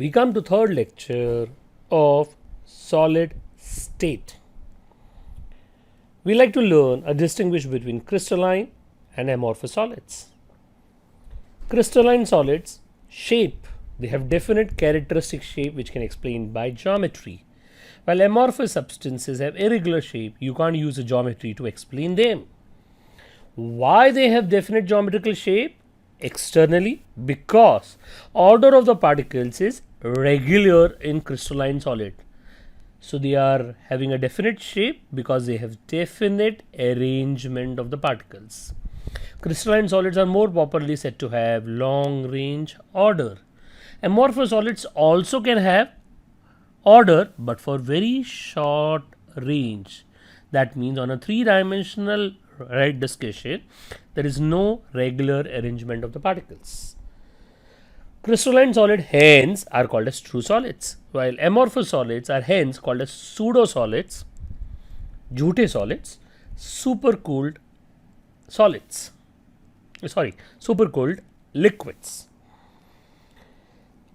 We come to third lecture of solid state. We like to learn or distinguish between crystalline and amorphous solids. Crystalline solids shape, they have definite characteristic shape which can explain by geometry. While amorphous substances have irregular shape, you can't use a geometry to explain them. Why they have definite geometrical shape? Externally, because order of the particles is regular in crystalline solid. So they are having a definite shape because they have definite arrangement of the particles. Crystalline solids are more popularly said to have long range order. Amorphous solids also can have order but for very short range. That means on a three-dimensional discussion, there is no regular arrangement of the particles. Crystalline solid hence are called as true solids, while amorphous solids are hence called as pseudo solids, jhute solids, supercooled solids. Supercooled liquids.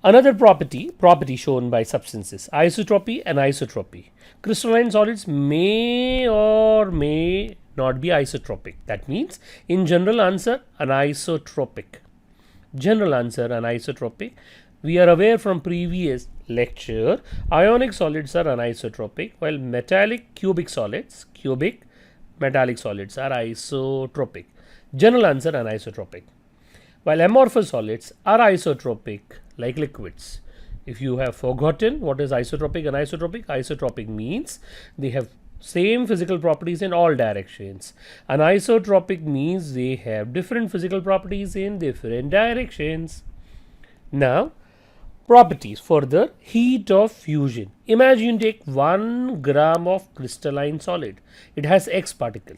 Another property shown by substances, isotropy and isotropy. Crystalline solids may or may not be isotropic. That means in general answer anisotropic. General answer anisotropic. We are aware from previous lecture ionic solids are anisotropic while cubic metallic solids are isotropic. General answer anisotropic. While amorphous solids are isotropic like liquids. If you have forgotten what is isotropic and isotropic means they have same physical properties in all directions. Anisotropic means they have different physical properties in different directions. Now, properties further. Heat of fusion. Imagine you take 1 gram of crystalline solid. It has X particle.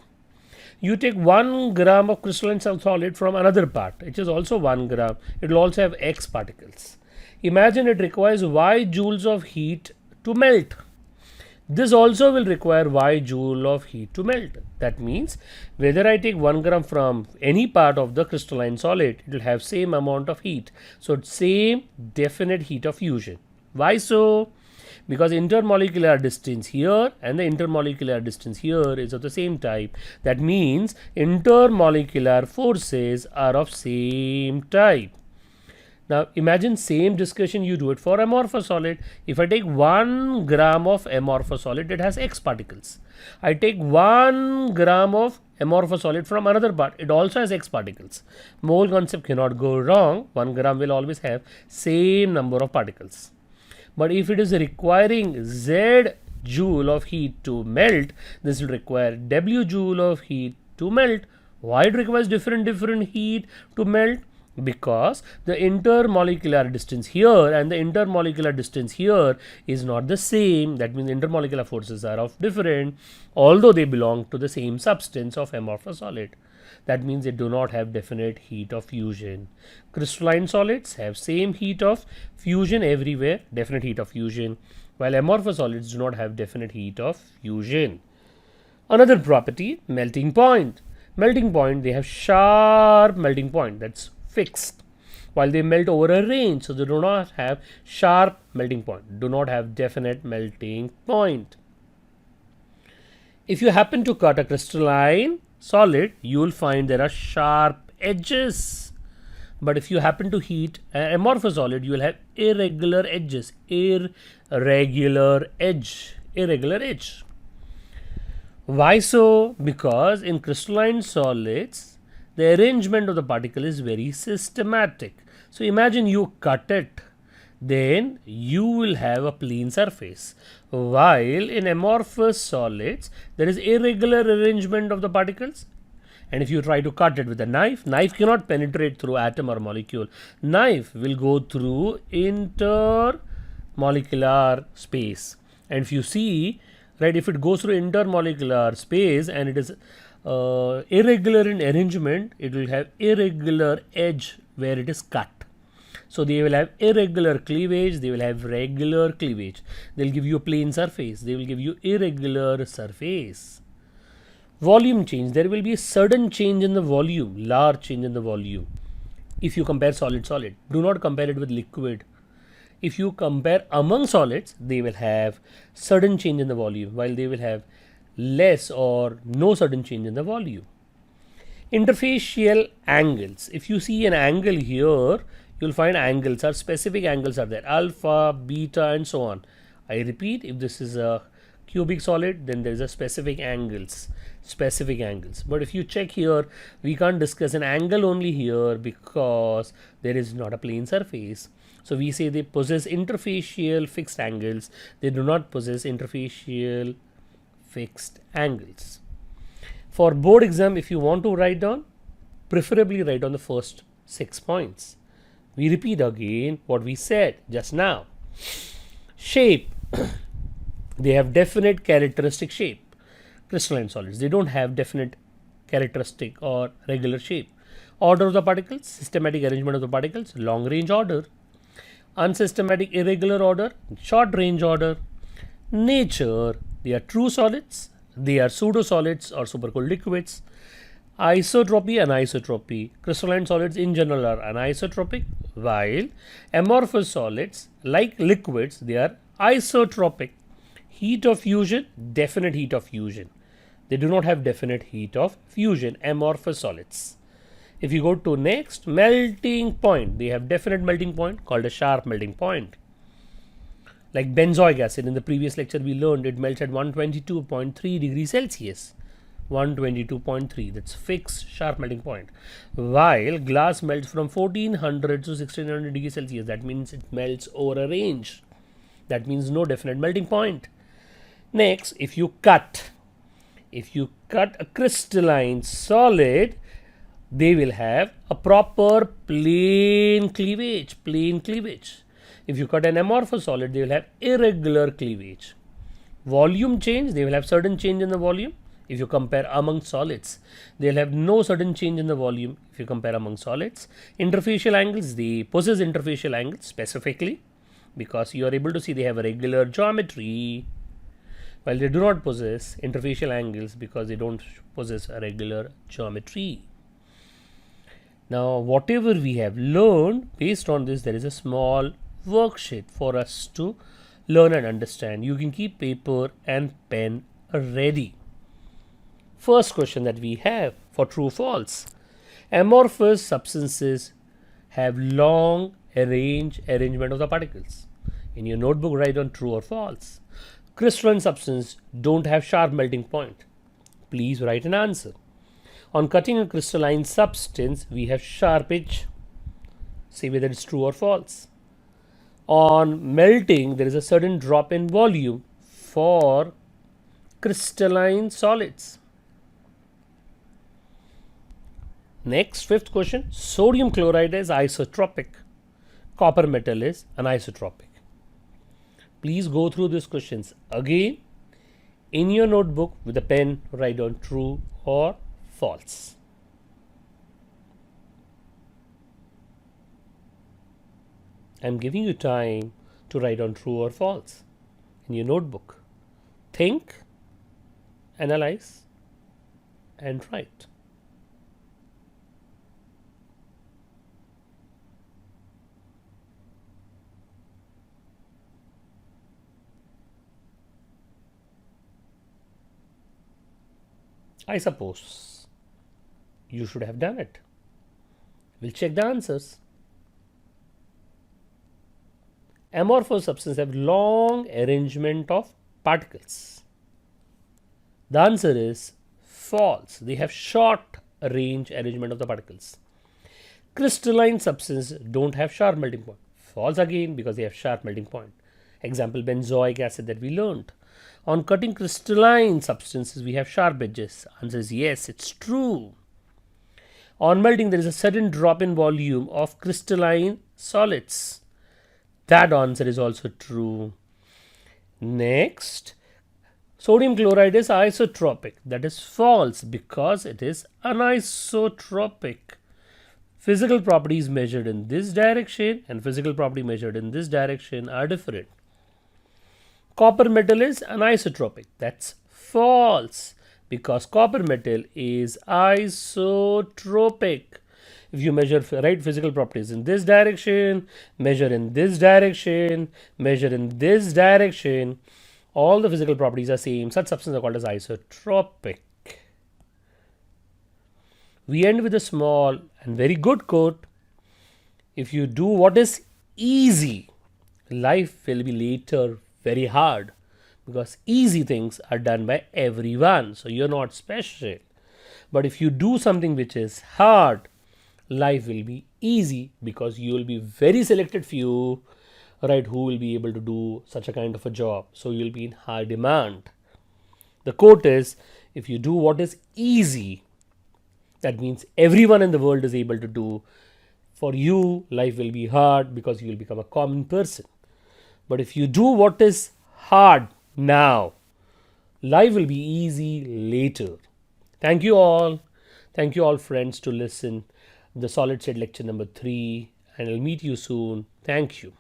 You take 1 gram of crystalline solid from another part, which is also 1 gram. It will also have X particles. Imagine it requires Y joules of heat to melt. This also will require Y joule of heat to melt. That means whether I take 1 gram from any part of the crystalline solid, it will have same amount of heat. So same definite heat of fusion. Why so? Because intermolecular distance here and the intermolecular distance here is of the same type. That means intermolecular forces are of same type. Now imagine same discussion you do it for amorphous solid. If I take 1 gram of amorphous solid, it has X particles. I take 1 gram of amorphous solid from another part, it also has X particles. Mole concept cannot go wrong. 1 gram will always have same number of particles. But if it is requiring Z joule of heat to melt, this will require W joule of heat to melt. Why it requires different heat to melt? Because the intermolecular distance here and the intermolecular distance here is not the same. That means intermolecular forces are of different, although they belong to the same substance of amorphous solid. That means they do not have definite heat of fusion. Crystalline solids have same heat of fusion everywhere, definite heat of fusion, while amorphous solids do not have definite heat of fusion. Another property, melting point. Melting point, they have sharp melting point, that's fixed, while they melt over a range, so they do not have sharp melting point, do not have definite melting point. If you happen to cut a crystalline solid, you will find there are sharp edges. But if you happen to heat an amorphous solid, you will have irregular edges, irregular edge. Why so? Because in crystalline solids, the arrangement of the particle is very systematic. So imagine you cut it, then you will have a plane surface. While in amorphous solids, there is irregular arrangement of the particles. And if you try to cut it with a knife cannot penetrate through atom or molecule. Knife will go through intermolecular space. And if you see, right, if it goes through intermolecular space and it is irregular in arrangement, it will have irregular edge where it is cut. So they will have irregular cleavage, they will have regular cleavage. They will give you a plane surface, they will give you irregular surface. Volume change, there will be a sudden change in the volume, large change in the volume. If you compare solid, do not compare it with liquid. if you compare among solids, they will have sudden change in the volume, while they will have less or no sudden change in the volume. Interfacial angles. If you see an angle here, you'll find angles are specific angles are there, alpha, beta, and so on. I repeat, if this is a cubic solid, then there is a specific angles. But if you check here, we can't discuss an angle only here because there is not a plane surface. So we say they possess interfacial fixed angles. They do not possess interfacial fixed angles. For board exam, if you want to write down, preferably write down the first 6 points. We repeat again what we said just now. Shape. They have definite characteristic shape. Crystalline solids, they don't have definite characteristic or regular shape. Order of the particles, systematic arrangement of the particles, long range order. Unsystematic irregular order, short range order. Nature, they are true solids, they are pseudo solids or supercooled liquids. Isotropy and anisotropy. Crystalline solids in general are anisotropic, while amorphous solids like liquids, they are isotropic. Heat of fusion, definite heat of fusion. They do not have definite heat of fusion, amorphous solids. If you go to next, melting point, they have definite melting point called a sharp melting point. Like benzoic acid, in the previous lecture we learned it melts at 122.3 degrees Celsius. 122.3, that's fixed sharp melting point. While glass melts from 1400 to 1600 degrees Celsius, that means it melts over a range. That means no definite melting point. Next, if you cut a crystalline solid, they will have a proper plane cleavage. If you cut an amorphous solid, they will have irregular cleavage. Volume change, they will have sudden change in the volume. If you compare among solids, they will have no sudden change in the volume if you compare among solids. Interfacial angles, they possess interfacial angles specifically because you are able to see they have a regular geometry, while they do not possess interfacial angles because they don't possess a regular geometry. Now, whatever we have learned, based on this, there is a small worksheet for us to learn and understand. You can keep paper and pen ready. First question that we have for true false. Amorphous substances have long arrangement of the particles. In your notebook, write down true or false. Crystalline substances don't have sharp melting point. Please write an answer. On cutting a crystalline substance, we have sharp edge. Say whether it's true or false. On melting, there is a sudden drop in volume for crystalline solids. Next, fifth question. Sodium chloride is isotropic. Copper metal is anisotropic. Please go through these questions again in your notebook with a pen. Write down true or false. I am giving you time to write down true or false in your notebook. Think, analyze, and write. I suppose you should have done it. We'll check the answers. Amorphous substances have long arrangement of particles. The answer is false. They have short range arrangement of the particles. Crystalline substances don't have sharp melting point. False again because they have sharp melting point. Example, benzoic acid that we learned. On cutting crystalline substances, we have sharp edges. Answer is yes, it's true. On melting, there is a sudden drop in volume of crystalline solids. That answer is also true. Next, sodium chloride is isotropic. That is false because it is anisotropic. Physical properties measured in this direction and physical property measured in this direction are different. Copper metal is anisotropic. That's false because copper metal is isotropic. if you measure physical properties in this direction, measure in this direction, measure in this direction, all the physical properties are same. Such substances are called as isotropic. We end with a small and very good quote. If you do what is easy, life will be later very hard, because easy things are done by everyone, so you're not special. But if you do something which is hard, life will be easy, because you will be very selected few, right, who will be able to do such a kind of a job. So you'll be in high demand. The quote is, if you do what is easy, that means everyone in the world is able to do. For you, life will be hard, because you will become a common person. But if you do what is hard now, life will be easy later. Thank you all. Thank you all, friends, to listen the solid state lecture number 3, and I'll meet you soon. Thank you.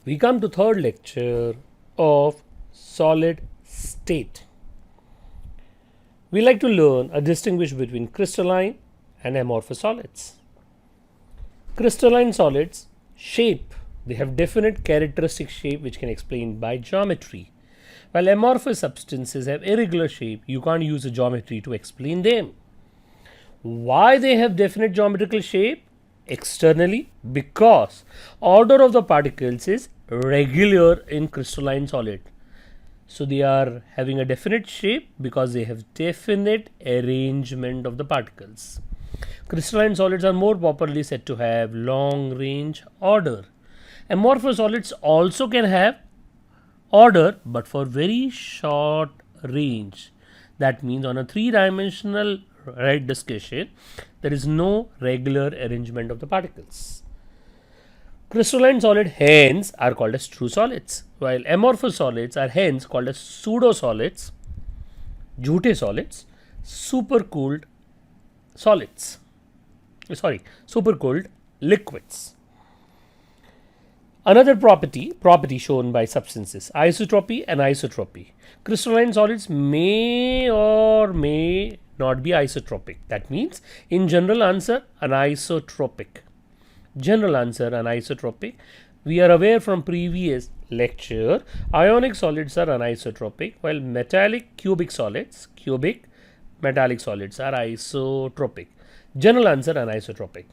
We come to third lecture of solid state. We like to learn or distinguish between crystalline and amorphous solids. Crystalline solids shape, they have definite characteristic shape which can explain by geometry. While amorphous substances have irregular shape, you can't use a geometry to explain them. Why they have definite geometrical shape? Externally, because order of the particles is regular in crystalline solid. So they are having a definite shape because they have definite arrangement of the particles. Crystalline solids are more popularly said to have long range order. Amorphous solids also can have order, but for very short range. That means on a 3-dimensional discussion, there is no regular arrangement of the particles. Crystalline solid hence are called as true solids, while amorphous solids are hence called as pseudo solids, jhute solids, supercooled solids. Supercooled liquids. Another property shown by substances, isotropy and isotropy. Crystalline solids may or may not be isotropic. That means, in general answer, anisotropic. General answer, anisotropic. We are aware from previous lecture, ionic solids are anisotropic, while cubic metallic solids are isotropic. General answer, anisotropic.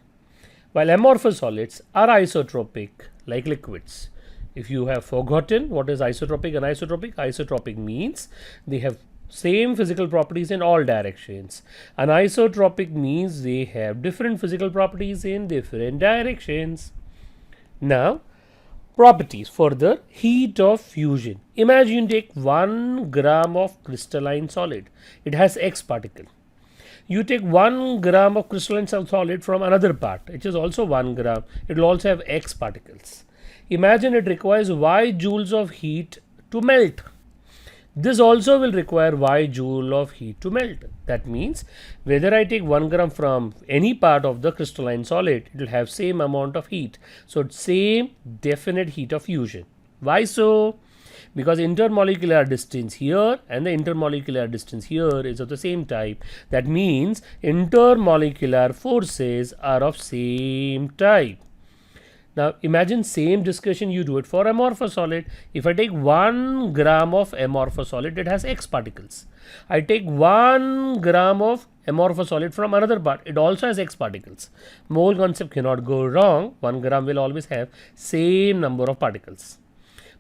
While amorphous solids are isotropic like liquids. If you have forgotten what is isotropic and isotropic means they have same physical properties in all directions. Anisotropic means they have different physical properties in different directions. Now, properties further. Heat of fusion. Imagine take 1 gram of crystalline solid. It has X particle. You take 1 gram of crystalline solid from another part, which is also 1 gram. It will also have X particles. Imagine it requires Y joules of heat to melt. This also will require Y joule of heat to melt. That means whether I take 1 gram from any part of the crystalline solid, it will have same amount of heat. So it's same definite heat of fusion. Why so? Because intermolecular distance here and the intermolecular distance here is of the same type. That means intermolecular forces are of same type. Now imagine same discussion you do it for amorphous solid. If I take 1 gram of amorphous solid, it has X particles. I take 1 gram of amorphous solid from another part, it also has X particles. Mole concept cannot go wrong. 1 gram will always have same number of particles.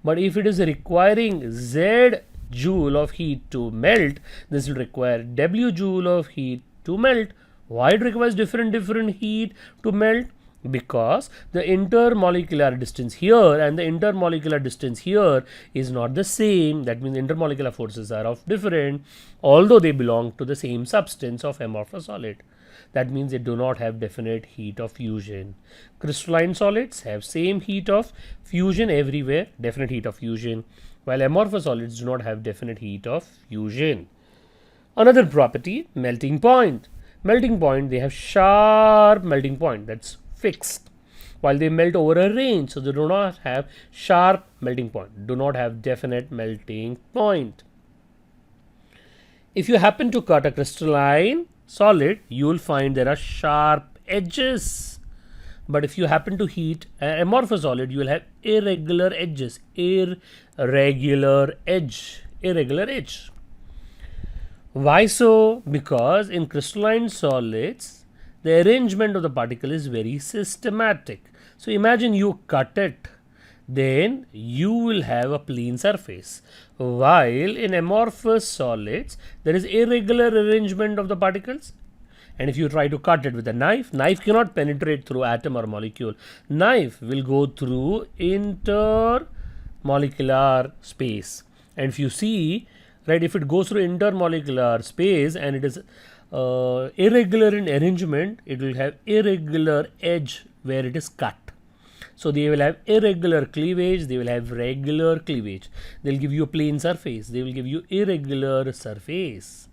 But if it is requiring Z joule of heat to melt, this will require W joule of heat to melt. Why it requires different heat to melt? Because the intermolecular distance here and the intermolecular distance here is not the same. That means intermolecular forces are of different, although they belong to the same substance of amorphous solid. That means they do not have definite heat of fusion. Crystalline solids have same heat of fusion everywhere, definite heat of fusion, while amorphous solids do not have definite heat of fusion. Another property, melting point. Melting point, they have sharp melting point, that's fixed, while they melt over a range, so they do not have sharp melting point, do not have definite melting point. If you happen to cut a crystalline solid, you will find there are sharp edges. But if you happen to heat an amorphous solid, you will have irregular edges. Irregular edge. Irregular edge. Why so? Because in crystalline solids, the arrangement of the particle is very systematic. So imagine you cut it, then you will have a plane surface. While in amorphous solids, there is irregular arrangement of the particles. And if you try to cut it with a knife, knife cannot penetrate through atom or molecule. Knife will go through intermolecular space. And if you see, right, if it goes through intermolecular space and it is irregular in arrangement, it will have irregular edge where it is cut. So they will have irregular cleavage, they will have regular cleavage. They will give you a plane surface, they will give you irregular surface.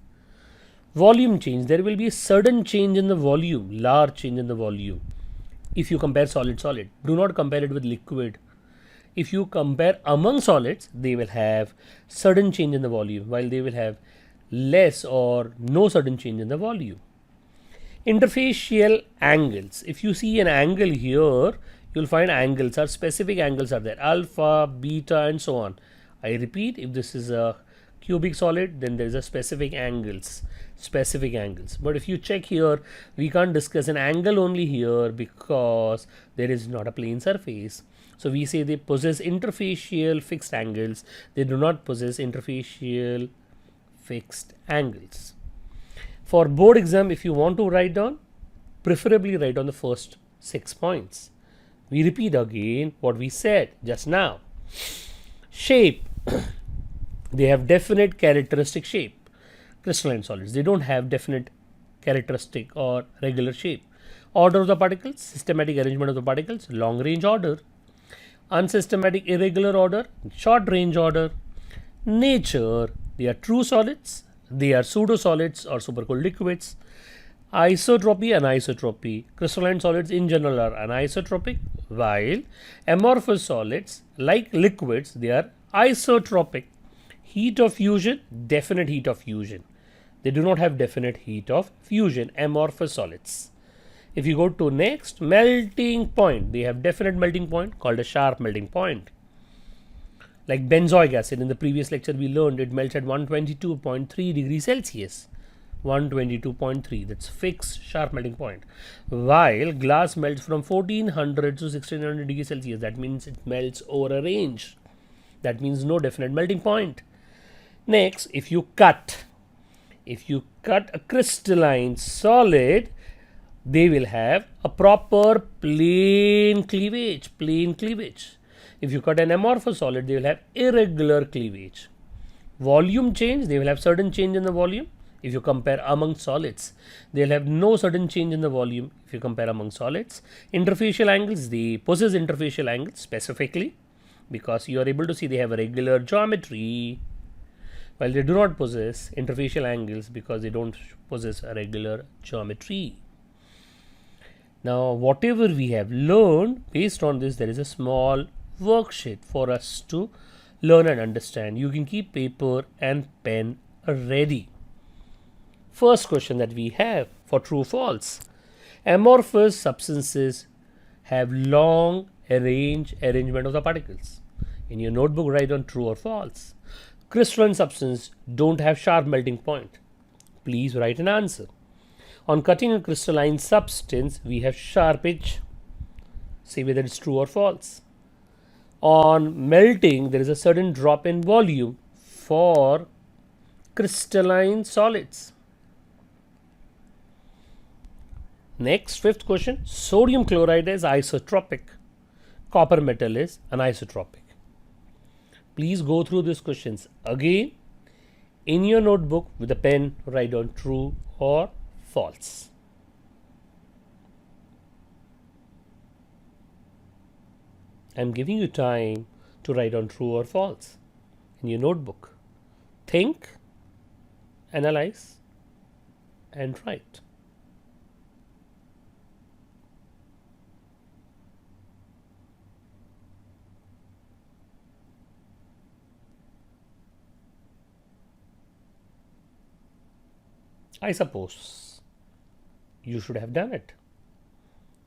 Volume change, there will be a sudden change in the volume, large change in the volume. If you compare solid, do not compare it with liquid. If you compare among solids, they will have sudden change in the volume, while they will have less or no sudden change in the volume. Interfacial angles, if you see an angle here, you will find angles are specific angles are there, alpha, beta and so on. I repeat, if this is a cubic solid, then there is a specific angles. But if you check here, we can't discuss an angle only here because there is not a plane surface. So we say they possess interfacial fixed angles. They do not possess interfacial fixed angles. For board exam, if you want to write down, preferably write down the first 6 points. We repeat again what we said just now. Shape. They have definite characteristic shape. Crystalline solids, they don't have definite characteristic or regular shape. Order of the particles, systematic arrangement of the particles, long range order. Unsystematic irregular order, short range order. Nature, they are true solids, they are pseudo solids or supercooled liquids. Isotropy and anisotropy, crystalline solids in general are anisotropic, while amorphous solids like liquids, they are isotropic. Heat of fusion, definite heat of fusion. They do not have definite heat of fusion, amorphous solids. If you go to next, melting point, they have definite melting point called a sharp melting point. Like benzoic acid, in the previous lecture we learned it melts at 122.3 degrees Celsius. 122.3, that's fixed sharp melting point. While glass melts from 1400 to 1600 degrees Celsius, that means it melts over a range. That means no definite melting point. Next, if you cut a crystalline solid, they will have a proper plane cleavage. If you cut an amorphous solid, they will have irregular cleavage. Volume change, they will have sudden change in the volume. If you compare among solids, they will have no sudden change in the volume if you compare among solids. Interfacial angles, they possess interfacial angles specifically because you are able to see they have a regular geometry, while they do not possess interfacial angles because they don't possess a regular geometry. Now, whatever we have learned, based on this, there is a small worksheet for us to learn and understand. You can keep paper and pen ready. First question that we have for true false. Amorphous substances have long arrangement of the particles. In your notebook, write down true or false. Crystalline substances don't have sharp melting point. Please write an answer. On cutting a crystalline substance, we have sharp edge. Say whether it's true or false. On melting, there is a sudden drop in volume for crystalline solids. Next, fifth question. Sodium chloride is isotropic. Copper metal is anisotropic. Please go through these questions again in your notebook with a pen. Write down true or false. I am giving you time to write down true or false in your notebook. Think, analyze, and write. I suppose you should have done it.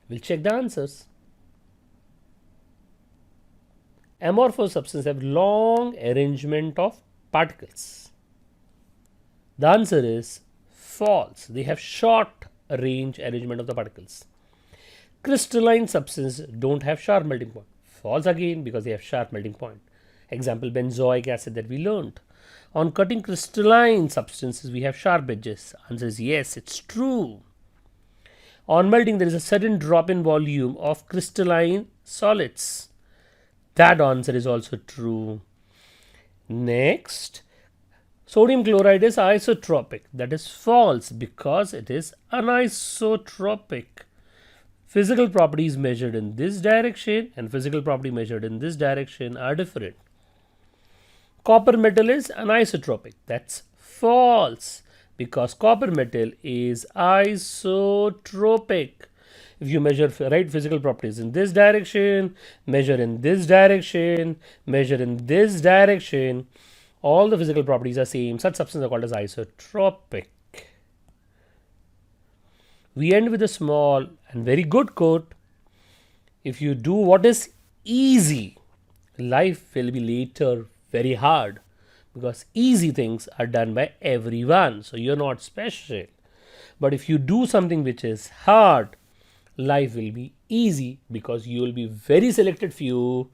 We'll check the answers. Amorphous substances have long arrangement of particles. The answer is false. They have short range arrangement of the particles. Crystalline substances don't have sharp melting point. False again because they have sharp melting point. Example, benzoic acid that we learned. On cutting crystalline substances, we have sharp edges. Answer is yes, it's true. On melting, there is a sudden drop in volume of crystalline solids. That answer is also true. Next, sodium chloride is isotropic. That is false because it is anisotropic. Physical properties measured in this direction and physical property measured in this direction are different. Copper metal is anisotropic. That's false because copper metal is isotropic. If you measure physical properties in this direction, measure in this direction, measure in this direction, all the physical properties are same. Such substances are called as isotropic. We end with a small and very good quote. If you do what is easy, life will be later very hard because easy things are done by everyone. So you're not special. But if you do something which is hard, life will be easy because you will be very selected few,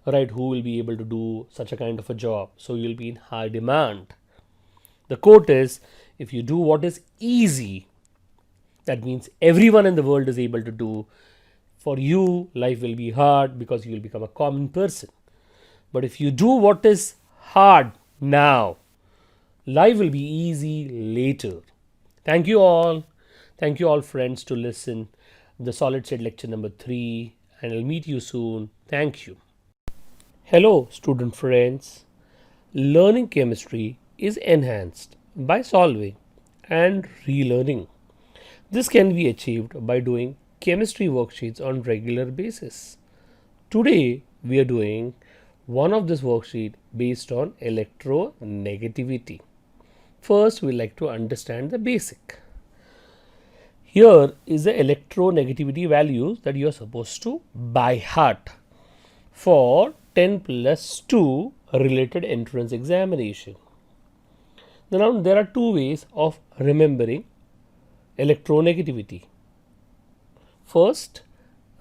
right, who will be able to do such a kind of a job. So you'll be in high demand. The quote is, if you do what is easy, that means everyone in the world is able to do. For you, life will be hard because you will become a common person. But if you do what is hard now, life will be easy later. Thank you all. Thank you all friends to listen the solid state lecture number 3, and I'll meet you soon. Thank you. Hello student friends. Learning chemistry is enhanced by solving and relearning. This can be achieved by doing chemistry worksheets on regular basis. Today we are doing one of this worksheet based on electronegativity. First, we like to understand the basic. Here is the electronegativity values that you are supposed to by heart for 10+2 related entrance examination. Now there are two ways of remembering electronegativity. First,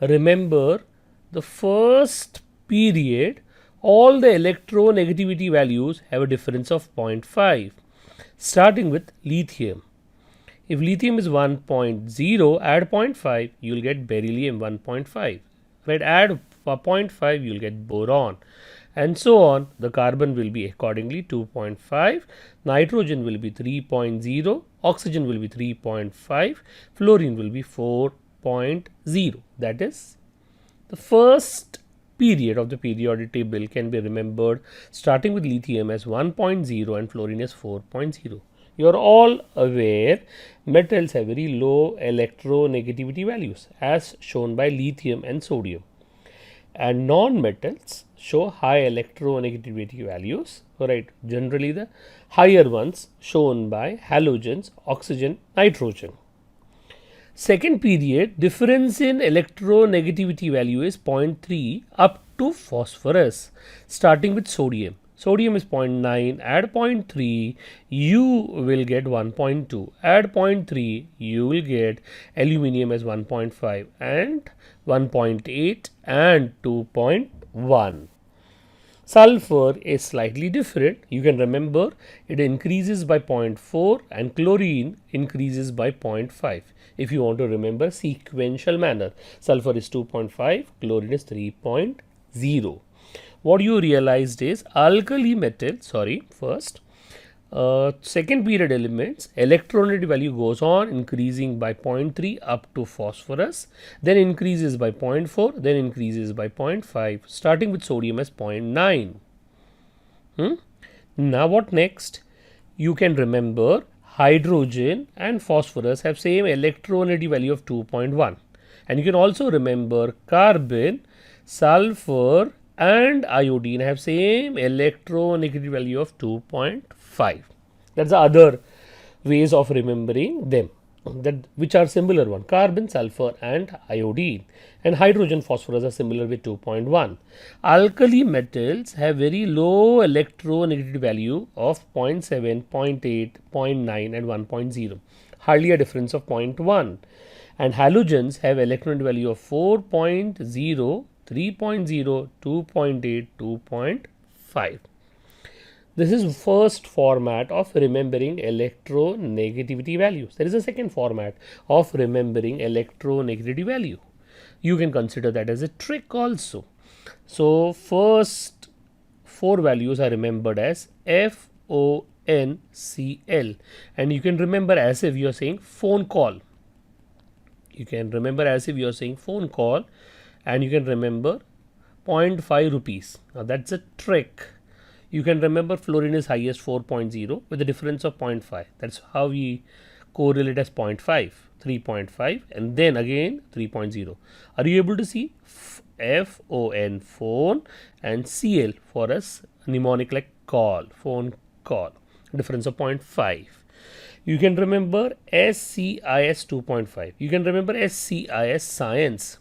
remember the first period. All the electronegativity values have a difference of 0.5, starting with lithium. If lithium is 1.0, add 0.5, you will get beryllium 1.5. Right? Add 0.5, you will get boron. And so on. The carbon will be accordingly 2.5, nitrogen will be 3.0, oxygen will be 3.5, fluorine will be 4.0. That is the first period of the periodic table can be remembered starting with lithium as 1.0 and fluorine as 4.0. You are all aware metals have very low electronegativity values as shown by lithium and sodium, and non-metals show high electronegativity values, right? Generally the higher ones shown by halogens, oxygen, nitrogen. Second period, difference in electronegativity value is 0.3 up to phosphorus, starting with sodium. Sodium is 0.9, add 0.3, you will get 1.2. Add 0.3, you will get aluminium as 1.5 and 1.8 and 2.1. Sulfur is slightly different. You can remember it increases by 0.4 and chlorine increases by 0.5. If you want to remember sequential manner, sulfur is 2.5, chlorine is 3.0. What you realized is alkali metal, first, second period elements, electronegativity value goes on increasing by 0.3 up to phosphorus, then increases by 0.4, then increases by 0.5, starting with sodium as 0.9. Now what next? You can remember hydrogen and phosphorus have same electronegativity value of 2.1, and you can also remember carbon, sulfur and iodine have same electronegativity value of 2.5. That's the other ways of remembering them. that which are similar one, carbon, sulfur and iodine, and hydrogen, phosphorus are similar with 2.1. Alkali metals have very low electronegativity value of 0.7, 0.8, 0.9 and 1.0, hardly a difference of 0.1, and halogens have electronegativity value of 4.0, 3.0, 2.8, 2.5. This is first format of remembering electronegativity values. There is a second format of remembering electronegativity value. You can consider that as a trick also. So first four values are remembered as FONCL, and you can remember as if you are saying phone call. You can remember as if you are saying phone call, and you can remember 0.5 rupees. Now that's a trick. You can remember fluorine is highest 4.0 with a difference of 0.5. That's how we correlate as 0.5, 3.5 and then again 3.0. Are you able to see FON, phone, and CL for us mnemonic like call, phone call, difference of 0.5. You can remember SCIS 2.5. You can remember SCIS science.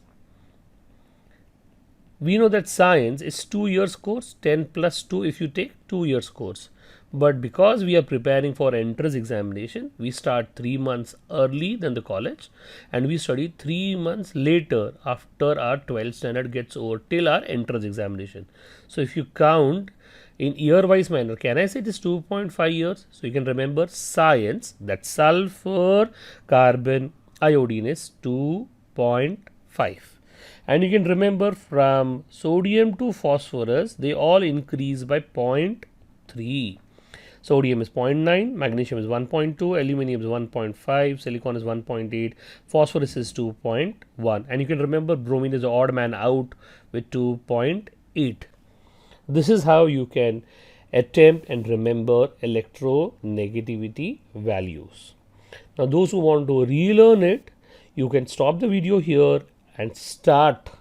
We know that science is 2 years course, 10 plus 2 if you take 2 years course. But because we are preparing for entrance examination, we start 3 months early than the college, and we study 3 months later after our 12th standard gets over till our entrance examination. So if you count in year wise manner, can I say it is 2.5 years? So you can remember science, that sulfur, carbon, iodine is 2.5. And you can remember from sodium to phosphorus, they all increase by 0.3. Sodium is 0.9, magnesium is 1.2, aluminum is 1.5, silicon is 1.8, phosphorus is 2.1. And you can remember bromine is the odd man out with 2.8. This is how you can attempt and remember electronegativity values. Now those who want to relearn it, you can stop the video here and start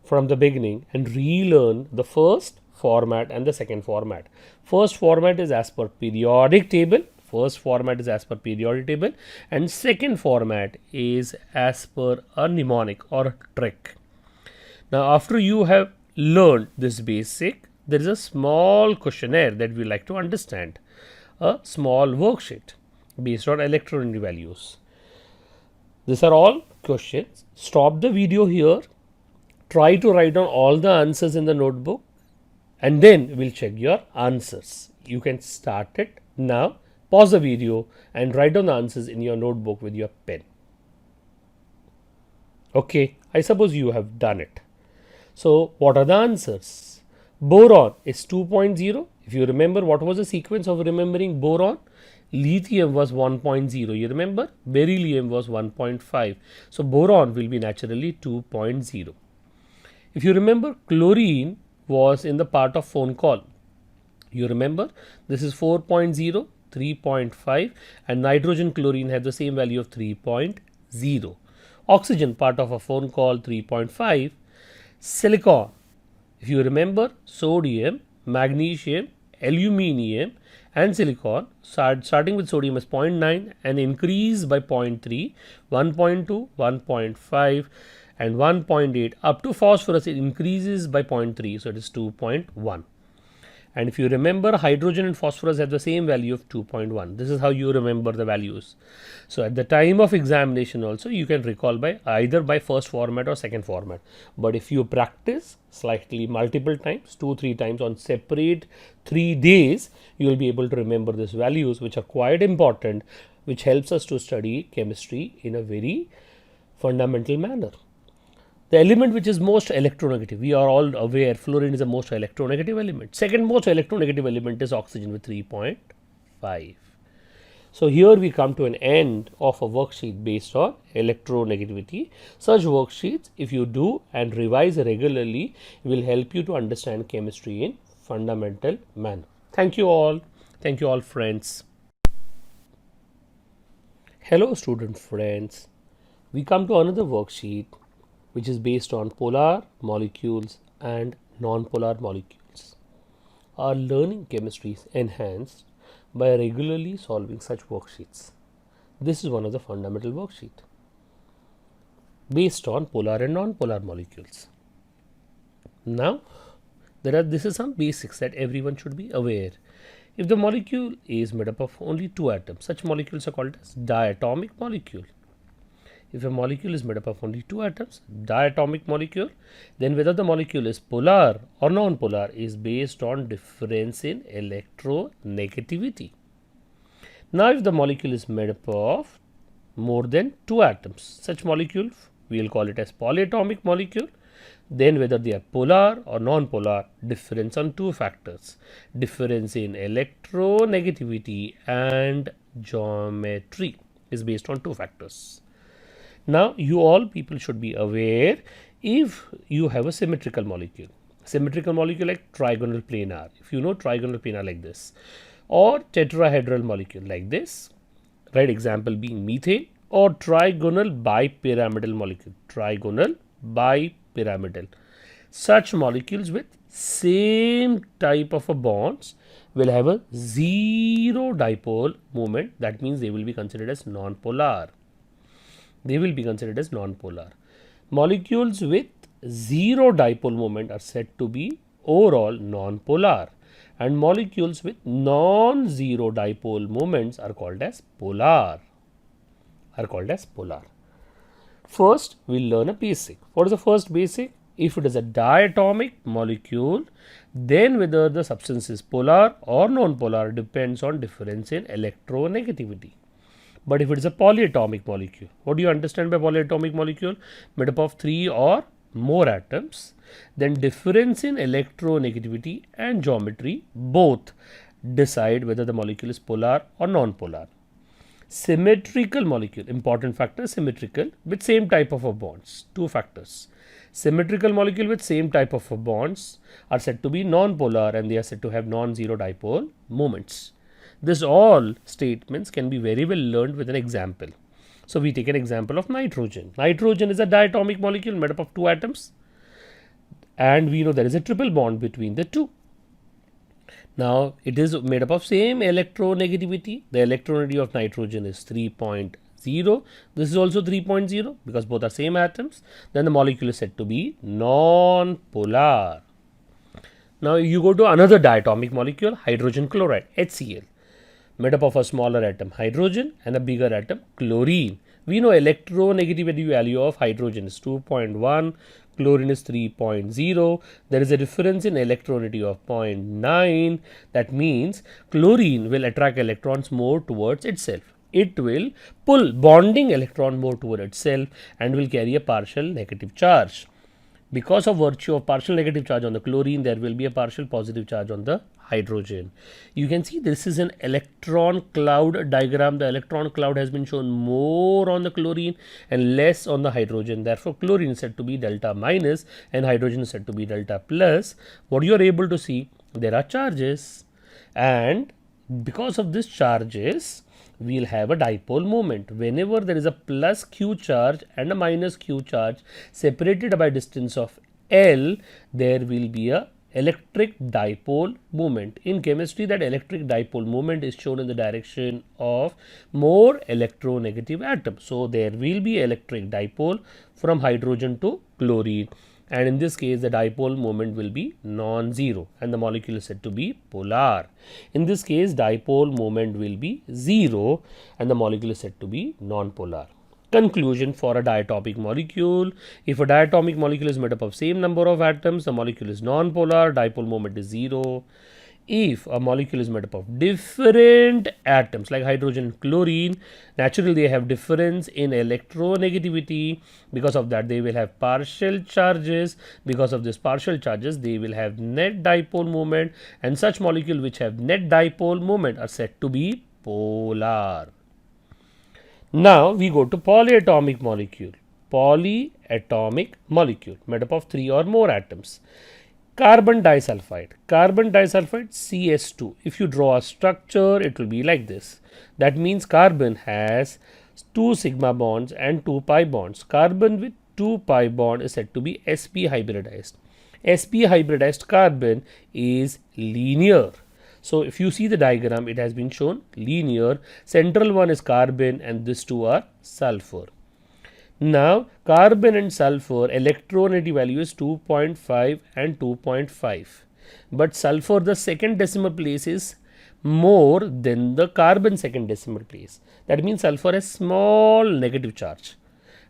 from the beginning and relearn the first format and the second format. First format is as per periodic table. First format is as per periodic table, and second format is as per a mnemonic or a trick. Now after you have learned this basic, there is a small questionnaire that we like to understand, a small worksheet based on electronegativity values. These are all questions. Stop the video here, try to write down all the answers in the notebook, and then we'll check your answers. You can start it now, pause the video and write down the answers in your notebook with your pen. Okay, I suppose you have done it. So what are the answers? Boron is 2.0. If you remember, what was the sequence of remembering boron? Lithium was 1.0. You remember? Beryllium was 1.5. So boron will be naturally 2.0. If you remember, chlorine was in the part of phone call. You remember? This is 4.0, 3.5, and nitrogen chlorine has the same value of 3.0. Oxygen, part of a phone call, 3.5. Silicon, if you remember, sodium, magnesium, aluminium and silicon, starting with sodium is 0.9 and increase by 0.3, 1.2, 1.5 and 1.8 up to phosphorus, it increases by 0.3, so it is 2.1. And if you remember, hydrogen and phosphorus have the same value of 2.1. This is how you remember the values. So at the time of examination also, you can recall by either by first format or second format. But if you practice slightly multiple times, 2-3 times on separate 3 days, you will be able to remember these values, which are quite important, which helps us to study chemistry in a very fundamental manner. The element which is most electronegative, we are all aware fluorine is the most electronegative element. Second most electronegative element is oxygen with 3.5. So here we come to an end of a worksheet based on electronegativity. Such worksheets, if you do and revise regularly, will help you to understand chemistry in fundamental manner. Thank you all. Thank you all, friends. Hello student friends. We come to another worksheet which is based on polar molecules and non-polar molecules. Our learning chemistry is enhanced by regularly solving such worksheets. This is one of the fundamental worksheet based on polar and non-polar molecules. Now, this is some basics that everyone should be aware. If the molecule is made up of only two atoms, such molecules are called as diatomic molecule. If a molecule is made up of only two atoms, diatomic molecule, then whether the molecule is polar or non-polar is based on difference in electronegativity. Now, if the molecule is made up of more than two atoms, such molecule we will call it as polyatomic molecule. Then whether they are polar or non-polar, difference on two factors, difference in electronegativity and geometry is based on two factors. Now, you all people should be aware, if you have a symmetrical molecule like trigonal planar, if you know trigonal planar like this, or tetrahedral molecule like this, right, example being methane, or trigonal bipyramidal molecule, such molecules with same type of a bonds will have a zero dipole moment. That means they will be considered as non-polar. Molecules with zero dipole moment are said to be overall non-polar, and molecules with non-zero dipole moments are called as polar. First, we'll learn a basic. What is the first basic? If it is a diatomic molecule, then whether the substance is polar or non-polar depends on difference in electronegativity. But if it is a polyatomic molecule, what do you understand by polyatomic molecule? Made up of three or more atoms, then difference in electronegativity and geometry both decide whether the molecule is polar or non-polar. Symmetrical molecule, important factor, symmetrical with same type of bonds, two factors. Symmetrical molecule with same type of bonds are said to be non-polar, and they are said to have non-zero dipole moments. This all statements can be very well learned with an example. So, we take an example of nitrogen. Nitrogen is a diatomic molecule made up of two atoms, and we know there is a triple bond between the two. Now, it is made up of same electronegativity. The electronegativity of nitrogen is 3.0. This is also 3.0 because both are same atoms. Then the molecule is said to be non-polar. Now, you go to another diatomic molecule, hydrogen chloride, HCl, made up of a smaller atom hydrogen and a bigger atom chlorine. We know electronegativity value of hydrogen is 2.1, chlorine is 3.0. There is a difference in electronegativity of 0.9. That means chlorine will attract electrons more towards itself. It will pull bonding electron more toward itself and will carry a partial negative charge. Because of virtue of partial negative charge on the chlorine, there will be a partial positive charge on the hydrogen. You can see this is an electron cloud diagram. The electron cloud has been shown more on the chlorine and less on the hydrogen. Therefore, chlorine is said to be delta minus and hydrogen is said to be delta plus. What you are able to see, there are charges, and because of these charges, we will have a dipole moment. Whenever there is a plus q charge and a minus q charge separated by distance of L, there will be a electric dipole moment. In chemistry, that electric dipole moment is shown in the direction of more electronegative atom. So, there will be electric dipole from hydrogen to chlorine, and in this case the dipole moment will be non-zero and the molecule is said to be polar. In this case, dipole moment will be 0 and the molecule is said to be non-polar. Conclusion for a diatomic molecule: if a diatomic molecule is made up of same number of atoms, the molecule is non-polar, dipole moment is 0. If a molecule is made up of different atoms like hydrogen and chlorine, naturally they have difference in electronegativity. Because of that, they will have partial charges. Because of this partial charges, they will have net dipole moment, and such molecule which have net dipole moment are said to be polar. Now, we go to polyatomic molecule. Polyatomic molecule made up of 3 or more atoms. Carbon disulfide CS2. If you draw a structure, it will be like this. That means carbon has 2 sigma bonds and 2 pi bonds. Carbon with 2 pi bond is said to be sp hybridized. Sp hybridized carbon is linear. So if you see the diagram, it has been shown linear. Central one is carbon and these two are sulfur. Now carbon and sulfur electronegativity value is 2.5 and 2.5. But sulfur, the second decimal place is more than the carbon second decimal place. That means sulfur has small negative charge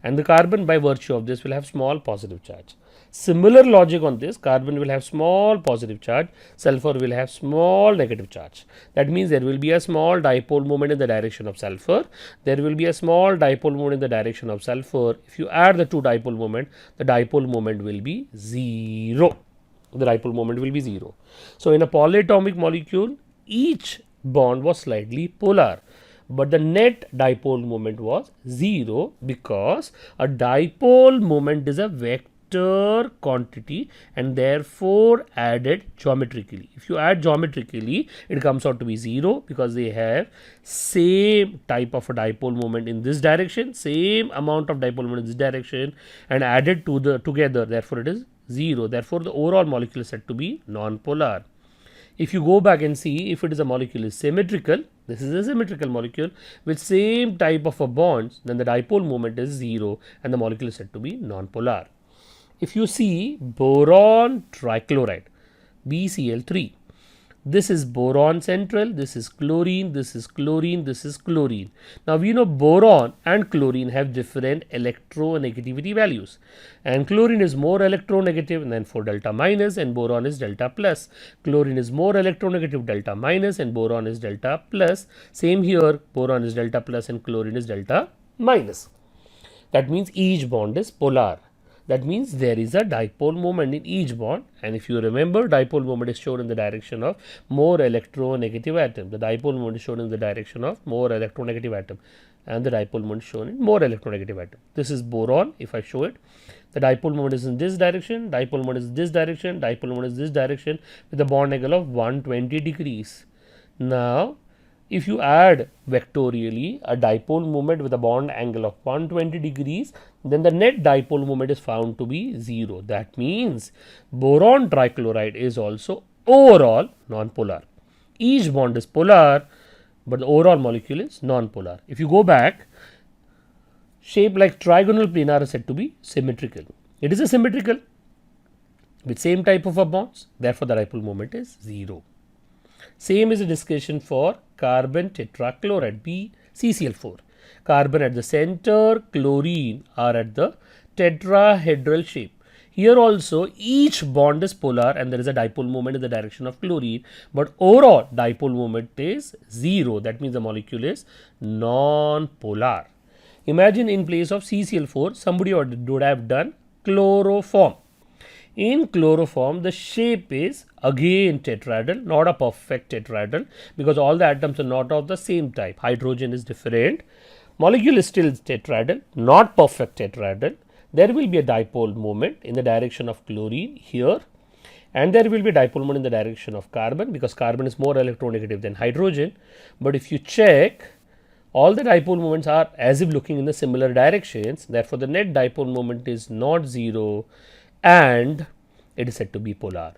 and the carbon by virtue of this will have small positive charge. Similar logic on this, carbon will have small positive charge, sulfur will have small negative charge. That means there will be a small dipole moment in the direction of sulfur, there will be a small dipole moment in the direction of sulfur. If you add the two dipole moment, the dipole moment will be 0. The dipole moment will be 0. So in a polyatomic molecule, each bond was slightly polar, but the net dipole moment was 0 because a dipole moment is a vector quantity and therefore added geometrically. If you add geometrically, it comes out to be 0 because they have same type of a dipole moment in this direction, same amount of dipole moment in this direction, and added to the together, therefore it is 0. Therefore the overall molecule is said to be non-polar. If you go back and see if it is a molecule is symmetrical, this is a symmetrical molecule with same type of a bonds, then the dipole moment is 0 and the molecule is said to be non-polar. If you see boron trichloride, BCl3, this is boron central, this is chlorine, this is chlorine, this is chlorine. Now we know boron and chlorine have different electronegativity values, and chlorine is more electronegative than for delta minus and boron is delta plus. Chlorine is more electronegative delta minus and boron is delta plus. Same here, boron is delta plus and chlorine is delta minus. That means each bond is polar. That means there is a dipole moment in each bond, and if you remember, dipole moment is shown in the direction of more electronegative atom. The dipole moment is shown in the direction of more electronegative atom, and the dipole moment is shown in more electronegative atom. This is boron. If I show it, the dipole moment is in this direction, dipole moment is this direction, dipole moment is this direction with a bond angle of 120 degrees. Now if you add vectorially a dipole moment with a bond angle of 120 degrees, then the net dipole moment is found to be 0. That means boron trichloride is also overall non-polar. Each bond is polar, but the overall molecule is non-polar. If you go back, shape like trigonal planar is said to be symmetrical. It is a symmetrical with same type of a bonds, therefore the dipole moment is 0. Same is a discussion for carbon tetrachloride, BCl4. Carbon at the center, chlorine are at the tetrahedral shape. Here also each bond is polar and there is a dipole moment in the direction of chlorine, but overall dipole moment is 0. That means the molecule is non-polar. Imagine in place of CCl4, somebody would have done chloroform. In chloroform, the shape is again tetrahedral, not a perfect tetrahedral because all the atoms are not of the same type. Hydrogen is different. Molecule is still tetrahedral, not perfect tetrahedral. There will be a dipole moment in the direction of chlorine here, and there will be a dipole moment in the direction of carbon because carbon is more electronegative than hydrogen. But if you check, all the dipole moments are as if looking in the similar directions. Therefore, the net dipole moment is not 0. And it is said to be polar.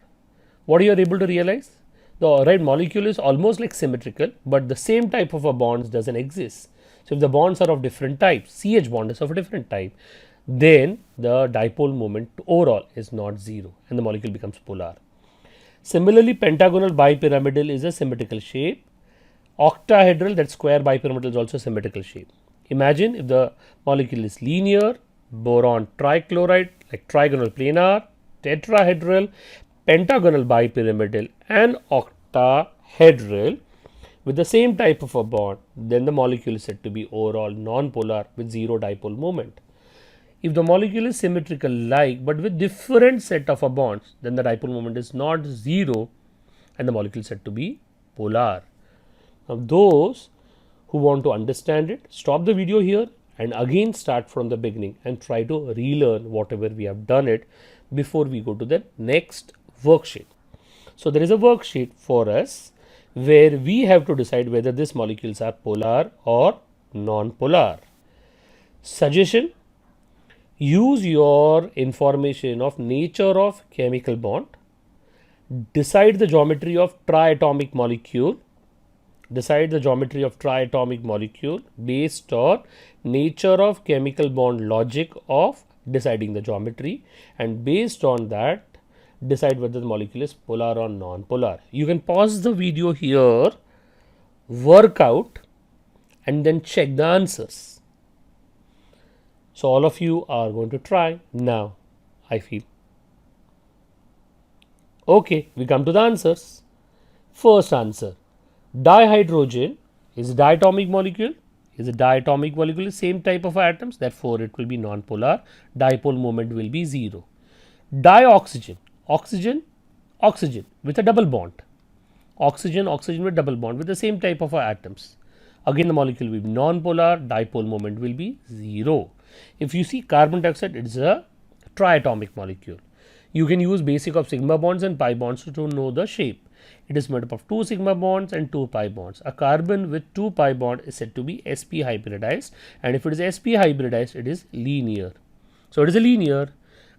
What you are able to realize? The right molecule is almost like symmetrical, but the same type of a bonds doesn't exist. So if the bonds are of different types, CH bond is of a different type, then the dipole moment overall is not 0 and the molecule becomes polar. Similarly, pentagonal bipyramidal is a symmetrical shape. Octahedral, that square bipyramidal, is also a symmetrical shape. Imagine if the molecule is linear, boron trichloride like trigonal planar, tetrahedral, pentagonal bipyramidal and octahedral with the same type of a bond, then the molecule is said to be overall non-polar with 0 dipole moment. If the molecule is symmetrical like but with different set of a bonds, then the dipole moment is not 0 and the molecule is said to be polar. Now those who want to understand it, stop the video here and again start from the beginning and try to relearn whatever we have done it before we go to the next worksheet. So there is a worksheet for us where we have to decide whether these molecules are polar or non-polar. Suggestion: use your information of nature of chemical bond, Decide the geometry of triatomic molecule. Decide the geometry of triatomic molecule based on nature of chemical bond logic of deciding the geometry, and based on that decide whether the molecule is polar or non-polar. You can pause the video here, work out, and then check the answers. So all of you are going to try now, I feel. Okay, we come to the answers. First answer, dihydrogen is a diatomic molecule. Is a diatomic molecule, same type of atoms, therefore it will be non-polar. Dipole moment will be 0. Dioxygen, oxygen, oxygen with a double bond. Oxygen, oxygen with double bond with the same type of atoms. Again the molecule will be non-polar, dipole moment will be 0. If you see carbon dioxide, it is a triatomic molecule. You can use basic of sigma bonds and pi bonds to know the shape. It is made up of 2 sigma bonds and 2 pi bonds. A carbon with 2 pi bond is said to be sp hybridized, and if it is sp hybridized, it is linear. So it is a linear.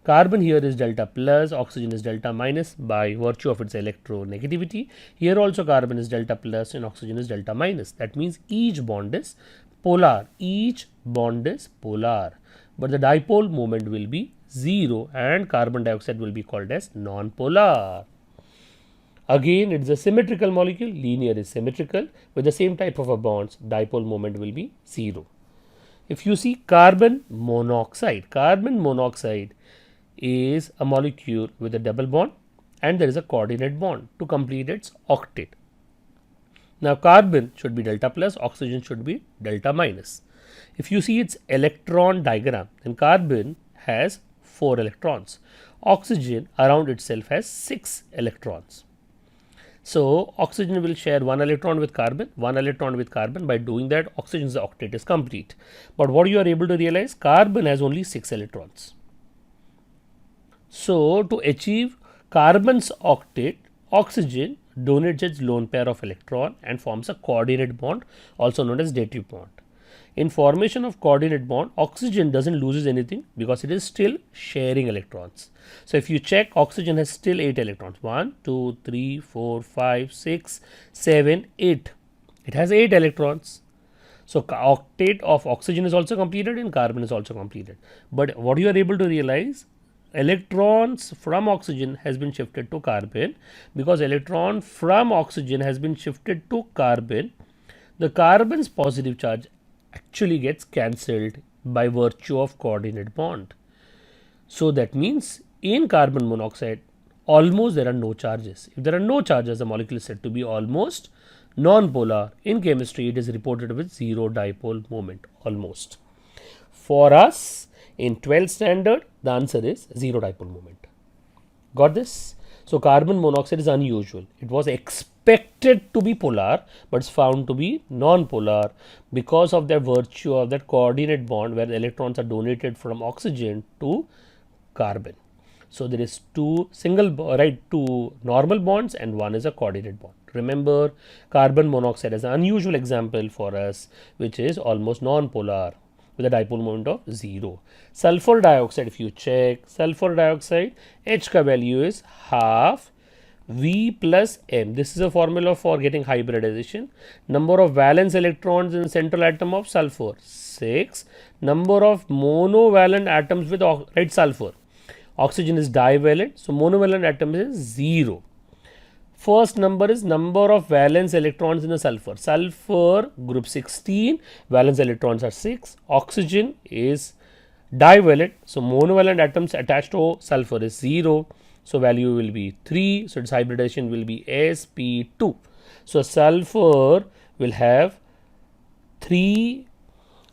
Carbon here is delta plus, oxygen is delta minus by virtue of its electronegativity. Here also carbon is delta plus and oxygen is delta minus. That means each bond is polar. Each bond is polar. But the dipole moment will be 0 and carbon dioxide will be called as non-polar. Again, it is a symmetrical molecule. Linear is symmetrical with the same type of a bonds. Dipole moment will be 0. If you see carbon monoxide is a molecule with a double bond and there is a coordinate bond to complete its octet. Now carbon should be delta plus, oxygen should be delta minus. If you see its electron diagram, then carbon has 4 electrons. Oxygen around itself has 6 electrons. So oxygen will share 1 electron with carbon, 1 electron with carbon. By doing that, oxygen's octet is complete. But what you are able to realize, carbon has only 6 electrons. So to achieve carbon's octet, oxygen donates its lone pair of electron and forms a coordinate bond, also known as dative bond. In formation of coordinate bond, oxygen doesn't loses anything because it is still sharing electrons. So if you check, oxygen has still 8 electrons. 1, 2, 3, 4, 5, 6, 7, 8. It has 8 electrons. So octet of oxygen is also completed and carbon is also completed. But what you are able to realize, electrons from oxygen has been shifted to carbon. Because electron from oxygen has been shifted to carbon, the carbon's positive charge actually gets cancelled by virtue of coordinate bond. So that means in carbon monoxide almost there are no charges. If there are no charges, the molecule is said to be almost non-polar. In chemistry it is reported with 0 dipole moment, almost. For us in 12th standard, the answer is 0 dipole moment. Got this? So carbon monoxide is unusual. It was expected to be polar, but it's found to be non-polar because of the virtue of that coordinate bond where the electrons are donated from oxygen to carbon. So there is two normal bonds and one is a coordinate bond. Remember, carbon monoxide is an unusual example for us, which is almost non-polar with a dipole moment of 0. Sulfur dioxide, if you check, sulfur dioxide H ka value is half V plus M. This is a formula for getting hybridization. Number of valence electrons in central atom of sulfur 6. Number of monovalent atoms with sulfur. Oxygen is divalent, so monovalent atom is 0. First number is number of valence electrons in the sulfur. Sulfur group 16, valence electrons are 6. Oxygen is divalent, so monovalent atoms attached to sulfur is 0. So value will be 3. So its hybridization will be sp2. So sulfur will have 3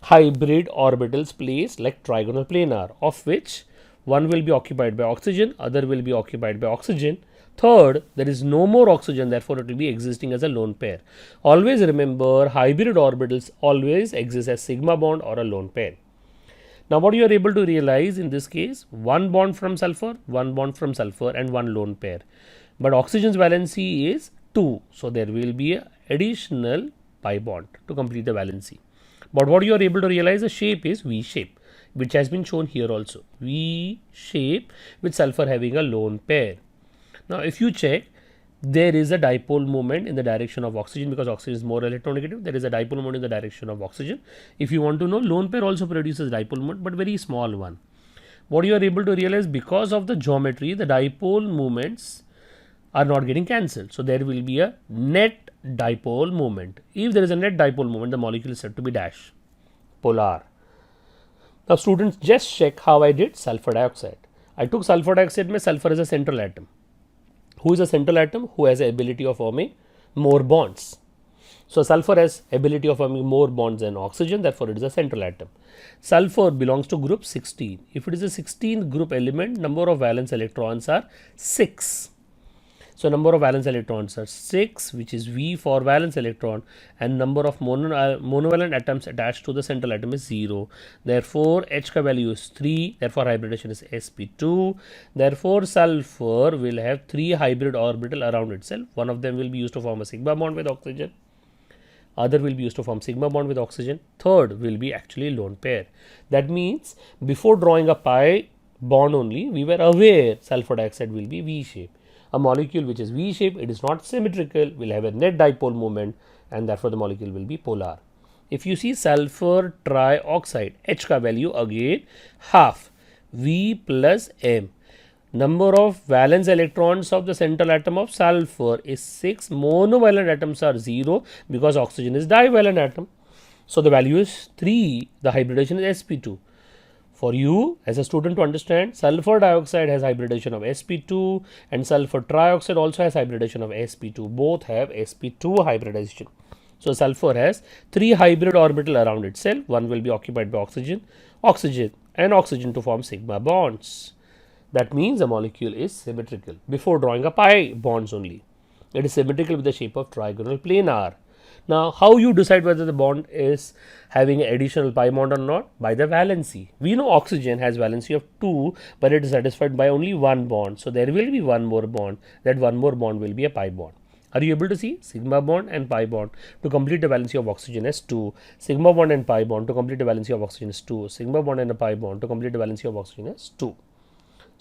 hybrid orbitals placed like trigonal planar, of which one will be occupied by oxygen, other will be occupied by oxygen. Third, there is no more oxygen, therefore it will be existing as a lone pair. Always remember, hybrid orbitals always exist as sigma bond or a lone pair. Now what you are able to realize in this case, one bond from sulfur, one bond from sulfur and one lone pair. But oxygen's valency is 2. So there will be an additional pi bond to complete the valency. But what you are able to realize, the shape is V shape, which has been shown here also. V shape with sulfur having a lone pair. Now, if you check, there is a dipole moment in the direction of oxygen because oxygen is more electronegative. There is a dipole moment in the direction of oxygen. If you want to know, lone pair also produces dipole moment, but very small one. What you are able to realize, because of the geometry, the dipole moments are not getting cancelled. So, there will be a net dipole moment. If there is a net dipole moment, the molecule is said to be dash, polar. Now, students, just check how I did sulfur dioxide. I took sulfur dioxide, mein sulfur is a central atom. Who is a central atom? Who has the ability of forming more bonds. So, sulfur has ability of forming more bonds than oxygen, therefore, it is a central atom. Sulfur belongs to group 16. If it is a 16th group element, number of valence electrons are 6. So, number of valence electrons are 6, which is V for valence electron, and number of monovalent atoms attached to the central atom is 0. Therefore, H ka value is 3. Therefore, hybridization is sp2. Therefore, sulfur will have 3 hybrid orbital around itself. One of them will be used to form a sigma bond with oxygen. Other will be used to form sigma bond with oxygen. Third will be actually lone pair. That means, before drawing a pi bond only, we were aware sulfur dioxide will be V shape. A molecule which is V shape, it is not symmetrical, will have a net dipole moment, and therefore the molecule will be polar. If you see sulfur trioxide, H ka value again half V plus M. Number of valence electrons of the central atom of sulfur is 6. Monovalent atoms are 0 because oxygen is divalent atom. So, the value is 3. The hybridization is sp2. For you as a student to understand, sulfur dioxide has hybridization of sp2 and sulfur trioxide also has hybridization of sp2. Both have sp2 hybridization. So, sulfur has 3 hybrid orbital around itself. One will be occupied by oxygen, oxygen and oxygen to form sigma bonds. That means the molecule is symmetrical before drawing a pi bonds only. It is symmetrical with the shape of trigonal planar. Now, how you decide whether the bond is having an additional pi bond or not? By the valency. We know oxygen has valency of 2, but it is satisfied by only one bond. So, there will be one more bond. That one more bond will be a pi bond. Are you able to see? Sigma bond and pi bond to complete the valency of oxygen is 2. Sigma bond and pi bond to complete the valency of oxygen is 2. Sigma bond and a pi bond to complete the valency of oxygen is 2.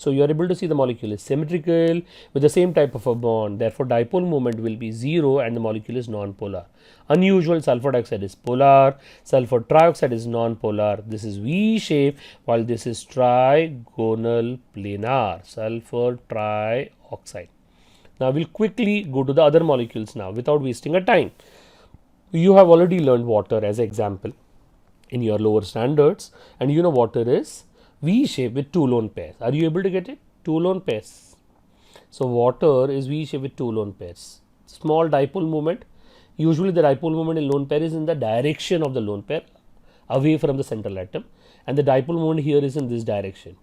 So, you are able to see the molecule is symmetrical with the same type of a bond. Therefore, dipole moment will be 0 and the molecule is non-polar. Unusual, sulfur dioxide is polar, sulfur trioxide is non-polar. This is V shape while this is trigonal planar, sulfur trioxide. Now, we will quickly go to the other molecules now without wasting a time. You have already learned water as an example in your lower standards, and you know water is V shape with 2 lone pairs. Are you able to get it? 2 lone pairs. So, water is V shape with 2 lone pairs. Small dipole moment. Usually, the dipole moment in lone pair is in the direction of the lone pair away from the central atom, and the dipole moment here is in this direction.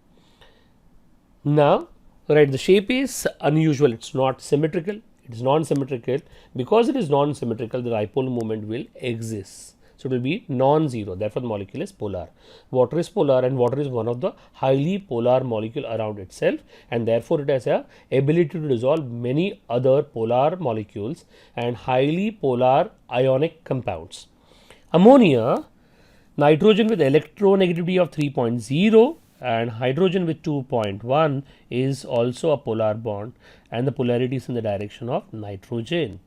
Now, right, the shape is unusual. It's not symmetrical. It is non-symmetrical. Because it is non-symmetrical, the dipole moment will exist. So, it will be non-zero. Therefore, the molecule is polar. Water is polar and water is one of the highly polar molecule around itself, and therefore, it has a ability to dissolve many other polar molecules and highly polar ionic compounds. Ammonia, nitrogen with electronegativity of 3.0 and hydrogen with 2.1 is also a polar bond, and the polarity is in the direction of nitrogen.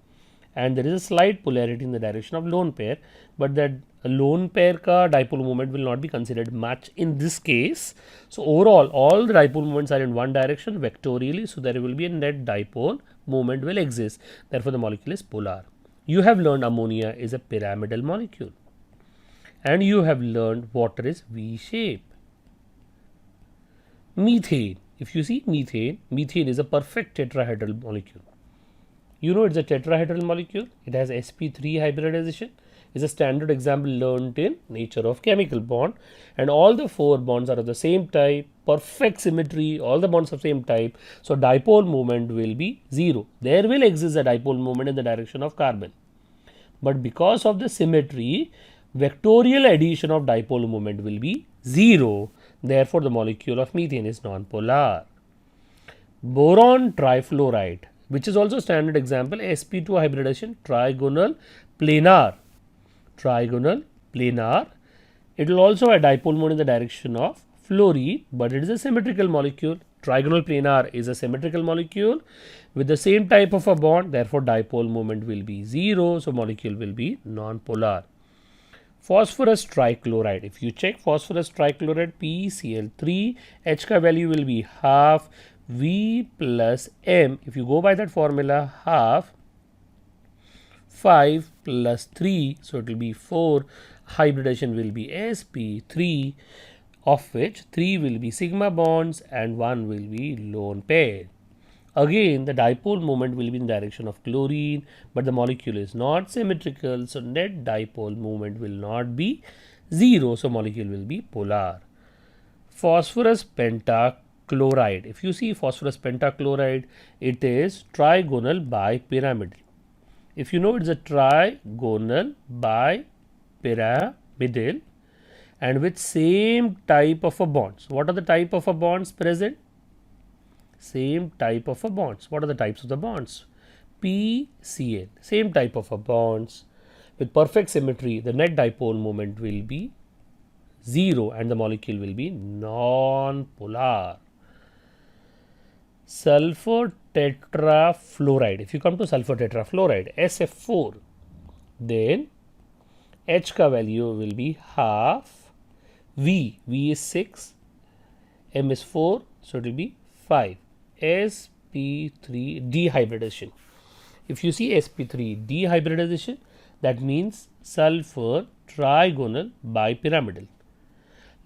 And there is a slight polarity in the direction of lone pair, but that lone pair ka dipole moment will not be considered much in this case. So, overall all the dipole moments are in one direction vectorially. So, there will be a net dipole moment will exist. Therefore, the molecule is polar. You have learned ammonia is a pyramidal molecule, and you have learned water is V shape. Methane, if you see methane is a perfect tetrahedral molecule. You know, it's a tetrahedral molecule. It has sp3 hybridization. It's a standard example learned in nature of chemical bond, and all the 4 bonds are of the same type, perfect symmetry, all the bonds of same type. So, dipole moment will be 0. There will exist a dipole moment in the direction of carbon, but because of the symmetry, vectorial addition of dipole moment will be 0. Therefore, the molecule of methane is non-polar. Boron trifluoride, which is also standard example, sp2 hybridization, trigonal planar. It will also have dipole moment in the direction of fluorine, but it is a symmetrical molecule. Trigonal planar is a symmetrical molecule with the same type of a bond, therefore dipole moment will be 0, so molecule will be non-polar. Phosphorus trichloride, if you check phosphorus trichloride PeCl3, H ka value will be half V plus M. If you go by that formula, half 5 plus 3, so it will be 4. Hybridization will be sp3, of which 3 will be sigma bonds and 1 will be lone pair. Again, the dipole moment will be in direction of chlorine, but the molecule is not symmetrical, so net dipole moment will not be 0, so molecule will be polar. Phosphorus pentachloride, if you see phosphorus pentachloride, it is trigonal bipyramidal. If you know it's a trigonal bipyramidal and with same type of a bonds. What are the type of a bonds present? Same type of a bonds. What are the types of the bonds? PCl, same type of a bonds with perfect symmetry. The net dipole moment will be 0 and the molecule will be non-polar. Sulfur tetrafluoride. If you come to sulfur tetrafluoride, SF4, then H ka value will be half V. V is 6, M is 4, so it will be 5. sp3 dehybridization. If you see sp3 dehybridization, that means sulfur trigonal bipyramidal.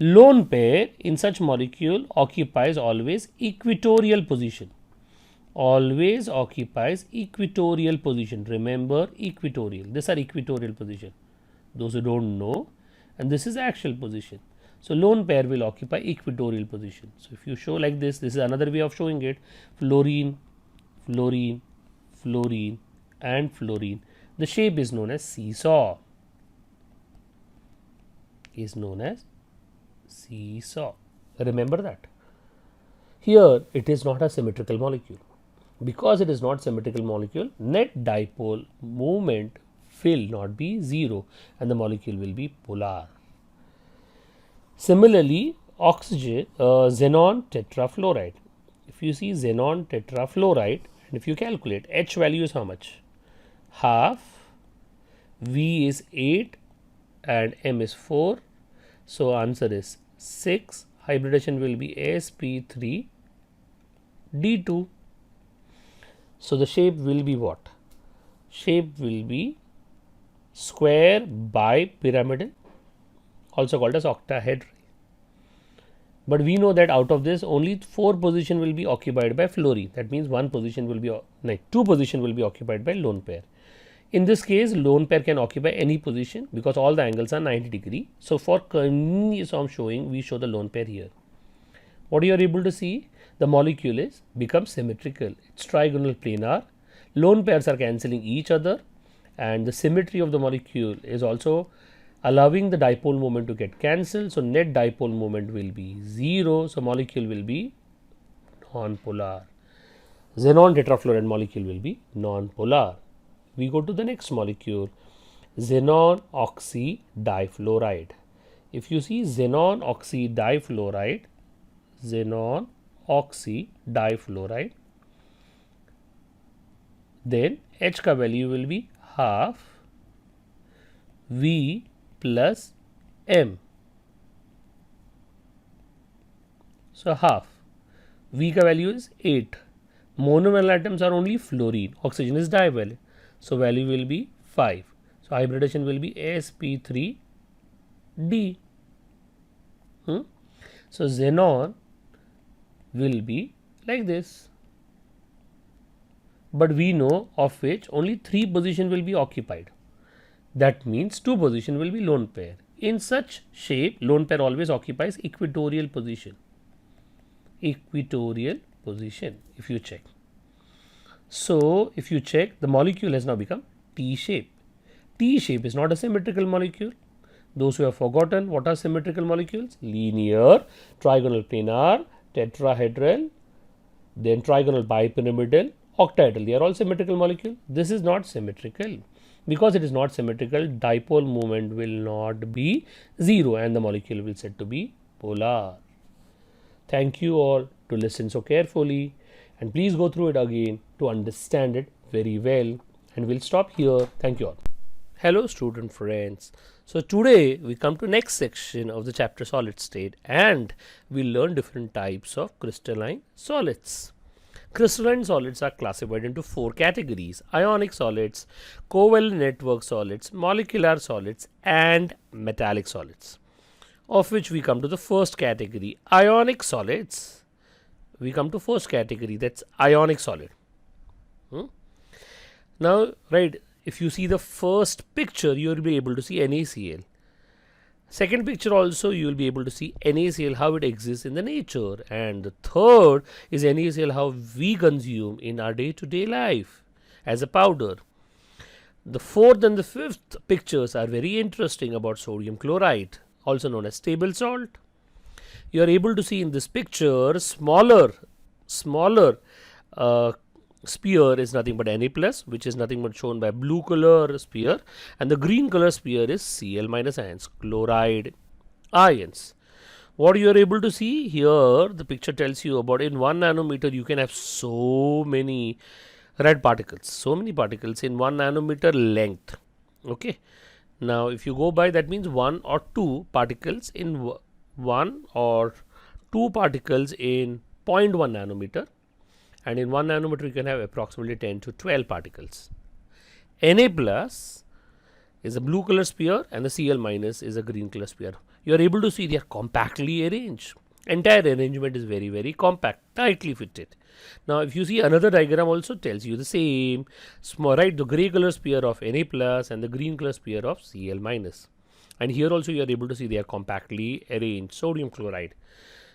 Lone pair in such molecule occupies always equatorial position. Always occupies equatorial position. Remember equatorial. These are equatorial position. Those who don't know, and this is actual position. So lone pair will occupy equatorial position. So if you show like this is another way of showing it. Fluorine, fluorine, fluorine, and fluorine. The shape is known as seesaw. Is known as seesaw. Remember that. Here it is not a symmetrical molecule. Because it is not symmetrical molecule, net dipole moment will not be 0 and the molecule will be polar. Similarly, oxygen, xenon tetrafluoride. If you see xenon tetrafluoride and if you calculate, H value is how much? Half, V is 8 and M is 4. So answer is 6. Hybridization will be sp3 D2. So the shape will be what? Shape will be square bipyramidal, also called as octahedral. But we know that out of this only 4 position will be occupied by fluorine. That means 2 position will be occupied by lone pair. In this case, lone pair can occupy any position because all the angles are 90 degree. So for convenience of showing, we show the lone pair here. What you are able to see, the molecule is become symmetrical. It's trigonal planar. Lone pairs are cancelling each other, and the symmetry of the molecule is also allowing the dipole moment to get cancelled. So net dipole moment will be 0. So molecule will be non-polar. Xenon tetrafluoride molecule will be non-polar. We go to the next molecule, xenon oxydifluoride. If you see xenon oxydifluoride, then H ka value will be half V plus M. So half. V ka value is 8. Monovalent atoms are only fluorine. Oxygen is divalent. So value will be 5. So hybridization will be sp3 D. So xenon will be like this. But we know of which only 3 position will be occupied. That means 2 position will be lone pair. In such shape, lone pair always occupies equatorial position. Equatorial position, if you check. So if you check, the molecule has now become T shape. T shape is not a symmetrical molecule. Those who have forgotten what are symmetrical molecules? Linear, trigonal planar, tetrahedral, then trigonal bipyramidal, octahedral. They are all symmetrical molecules. This is not symmetrical. Because it is not symmetrical, dipole moment will not be 0 and the molecule will said to be polar. Thank you all. to listen so carefully, and please go through it again to understand it very well. And we'll stop here. Thank you all. Hello student friends. So today we come to next section of the chapter solid state, and we learn different types of crystalline solids. Crystalline solids are classified into four categories: ionic solids, covalent network solids, molecular solids, and metallic solids. Of which we come to the first category, ionic solids. We come to first category, that's ionic solid. Now, right, if you see the first picture, you will be able to see NaCl. Second picture also, you will be able to see NaCl, how it exists in the nature. And the third is NaCl, how we consume in our day-to-day life as a powder. The fourth and the fifth pictures are very interesting about sodium chloride, also known as table salt. You are able to see in this picture smaller sphere is nothing but Na plus, which is nothing but shown by blue color sphere, and the green color sphere is Cl minus ions, chloride ions. What you are able to see here, the picture tells you about in 1 nanometer you can have so many red particles, so many particles in 1 nanometer length. Okay, now if you go by, that means 1 or 2 particles in 1 or 2 particles in 0.1 nanometer. And in 1 nanometer you can have approximately 10 to 12 particles. Na plus is a blue color sphere and the Cl minus is a green color sphere. You are able to see they are compactly arranged. Entire arrangement is very, very compact, tightly fitted. Now if you see another diagram also tells you the same, small, right, the grey color sphere of Na plus and the green color sphere of Cl minus. And here also you are able to see they are compactly arranged, sodium chloride.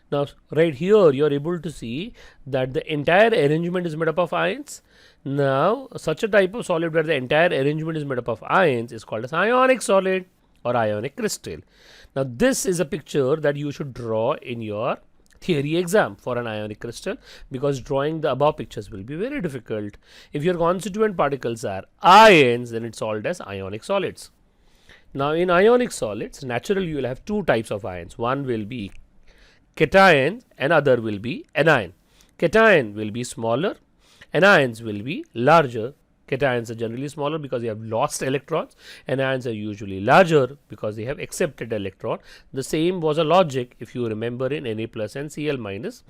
Now, right here you are able to see that the entire arrangement is made up of ions. Now, such a type of solid where the entire arrangement is made up of ions is called as ionic solid or ionic crystal. Now, this is a picture that you should draw in your theory exam for an ionic crystal, because drawing the above pictures will be very difficult. If your constituent particles are ions, then it's called as ionic solids. Now, in ionic solids, naturally you will have two types of ions. One will be cation and other will be anion. Cation will be smaller, anions will be larger. Cations are generally smaller because they have lost electrons, anions are usually larger because they have accepted electron. The same was a logic if you remember in Na plus and Cl minus.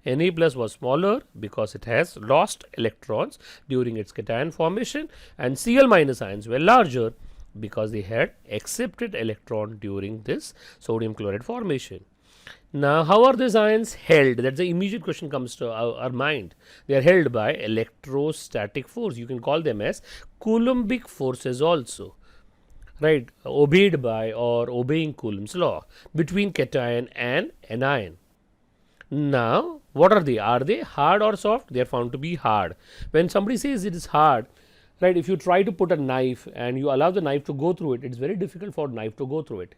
Na plus was smaller because it has lost electrons during its cation formation, and Cl minus ions were larger because they had accepted electron during this sodium chloride formation. Now, how are these ions held? That's the immediate question comes to our mind. They are held by electrostatic force. You can call them as Coulombic forces also, right? Obeyed by or obeying Coulomb's law between cation and anion. Now, what are they? Are they hard or soft? They are found to be hard. When somebody says it is hard, right? If you try to put a knife and you allow the knife to go through it, it's very difficult for knife to go through it.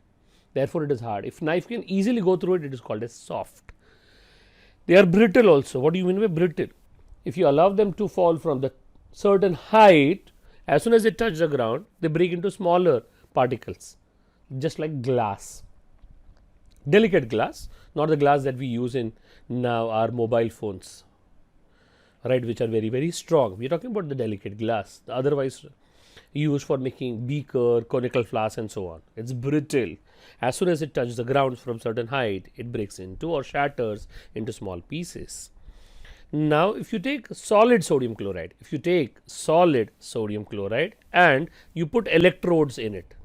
Therefore, it is hard. If knife can easily go through it, it is called as soft. They are brittle also. What do you mean by brittle? If you allow them to fall from the certain height, as soon as they touch the ground, they break into smaller particles, just like glass. Delicate glass, not the glass that we use in now our mobile phones, right, which are very, very strong. We are talking about the delicate glass, the otherwise used for making beaker, conical flask and so on. It's brittle. As soon as it touches the ground from certain height, it breaks into or shatters into small pieces. Now, if you take solid sodium chloride, and you put electrodes in it,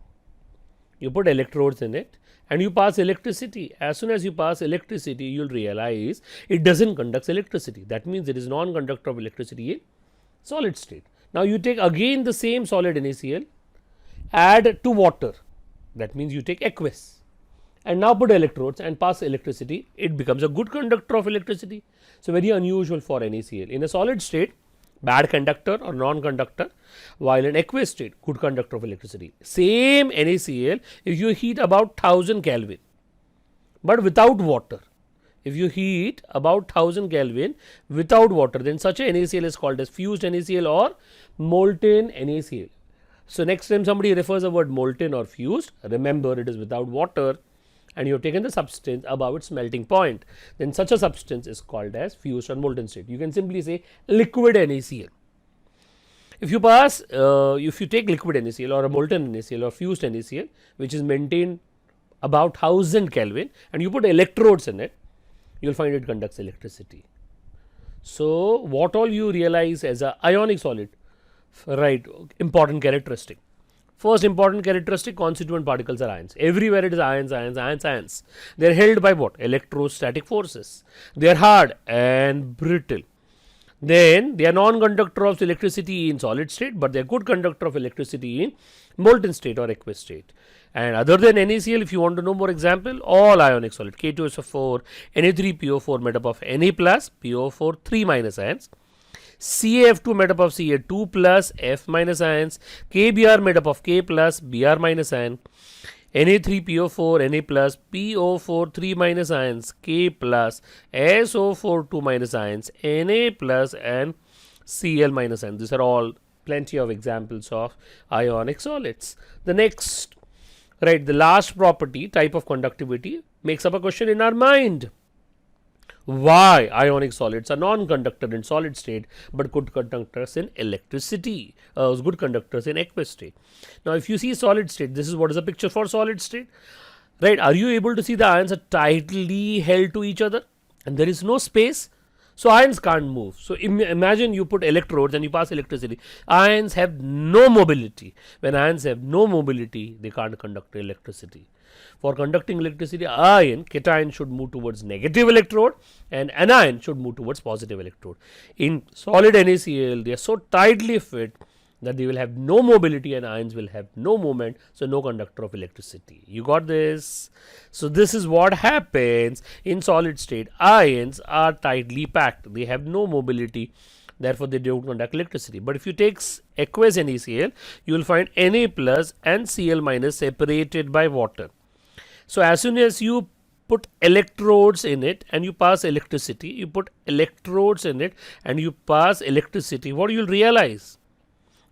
and you pass electricity. As soon as you pass electricity, you will realize it doesn't conduct electricity. That means it is non-conductor of electricity in solid state. Now, you take again the same solid NaCl, add to water, that means you take aqueous, and now put electrodes and pass electricity, it becomes a good conductor of electricity. So, very unusual for NaCl. In a solid state, bad conductor or non-conductor, while in aqueous state, good conductor of electricity. Same NaCl, if you heat about 1000 Kelvin, but without water. If you heat about 1000 Kelvin without water, then such a NaCl is called as fused NaCl or molten NaCl. So, next time somebody refers the word molten or fused, remember it is without water, and you have taken the substance above its melting point, then such a substance is called as fused or molten state. You can simply say liquid NaCl. If you take liquid NaCl or a molten NaCl or fused NaCl, which is maintained about 1000 Kelvin, and you put electrodes in it, you will find it conducts electricity. So, what all you realize as a ionic solid, right? Important characteristic. First important characteristic, constituent particles are ions. Everywhere it is ions, ions, ions, ions. They are held by what? Electrostatic forces. They are hard and brittle. Then they are non-conductor of electricity in solid state, but they are good conductor of electricity in molten state or aqueous state. And other than NaCl, if you want to know more example, all ionic solid, K2SO4, Na3PO4 made up of Na plus, PO4 3 minus ions, CaF2 made up of Ca2 plus, F minus ions, KBr made up of K plus, Br minus ion, Na3PO4, Na plus, PO4 3 minus ions, K plus, SO4 2 minus ions, Na plus and Cl minus ions. These are all plenty of examples of ionic solids. The next, right, the last property, type of conductivity, makes up a question in our mind. Why ionic solids are non-conductor in solid state but good conductors in electricity, good conductors in aqueous state. Now, if you see solid state, this is what is a picture for solid state, right? Are you able to see the ions are tightly held to each other and there is no space? So, ions can't move. So, imagine you put electrodes and you pass electricity. Ions have no mobility. When ions have no mobility, they can't conduct electricity. For conducting electricity, cation should move towards negative electrode and anion should move towards positive electrode. In solid NaCl, they are so tightly fit that they will have no mobility and ions will have no movement, so no conductor of electricity. You got this? So, this is what happens in solid state. Ions are tightly packed, they have no mobility, therefore they don't conduct electricity. But if you take aqueous NaCl, you will find Na plus and Cl minus separated by water. So, as soon as you put electrodes in it and you pass electricity, you put electrodes in it and you pass electricity, what you will realize?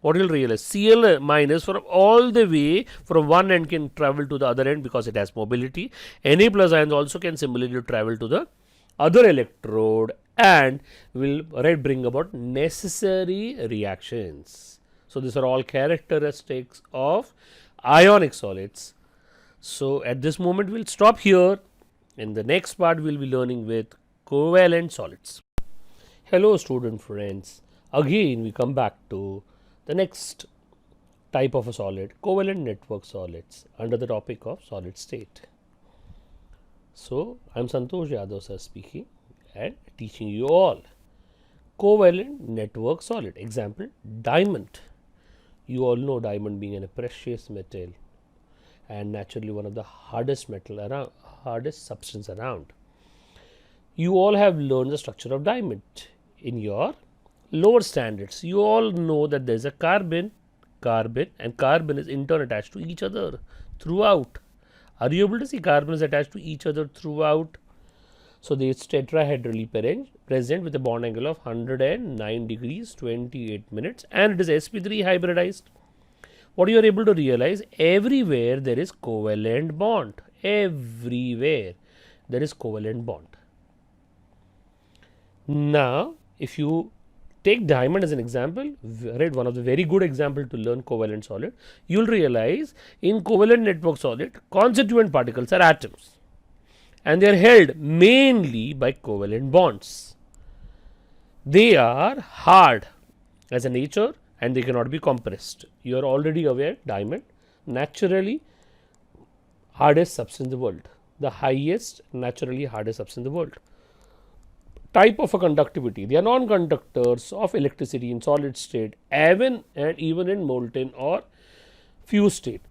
What you will realize? Cl minus from all the way from one end can travel to the other end because it has mobility. Na plus ions also can similarly travel to the other electrode and will bring about necessary reactions. So, these are all characteristics of ionic solids. So, at this moment we will stop here. In the next part we will be learning with covalent solids. Hello student friends, again we come back to the next type of a solid, covalent network solids, under the topic of solid state. So, I am Santosh Yadav sir speaking and teaching you all covalent network solid. Example, diamond. You all know diamond being a precious metal and naturally one of the hardest substance around. You all have learned the structure of diamond in your lower standards. You all know that there is a carbon, and carbon is in turn attached to each other throughout. Are you able to see carbon is attached to each other throughout? So, they is tetrahedrally present with a bond angle of 109 degrees 28 minutes and it is sp3 hybridized. What you are able to realize, everywhere there is covalent bond, everywhere there is covalent bond. Now, if you take diamond as an example, right, one of the very good example to learn covalent solid, you will realize in covalent network solid, constituent particles are atoms and they are held mainly by covalent bonds. They are hard as a nature and they cannot be compressed. You are already aware diamond naturally hardest substance in the world, the highest naturally hardest substance in the world. Type of a conductivity, they are non-conductors of electricity in solid state even in molten or fused state.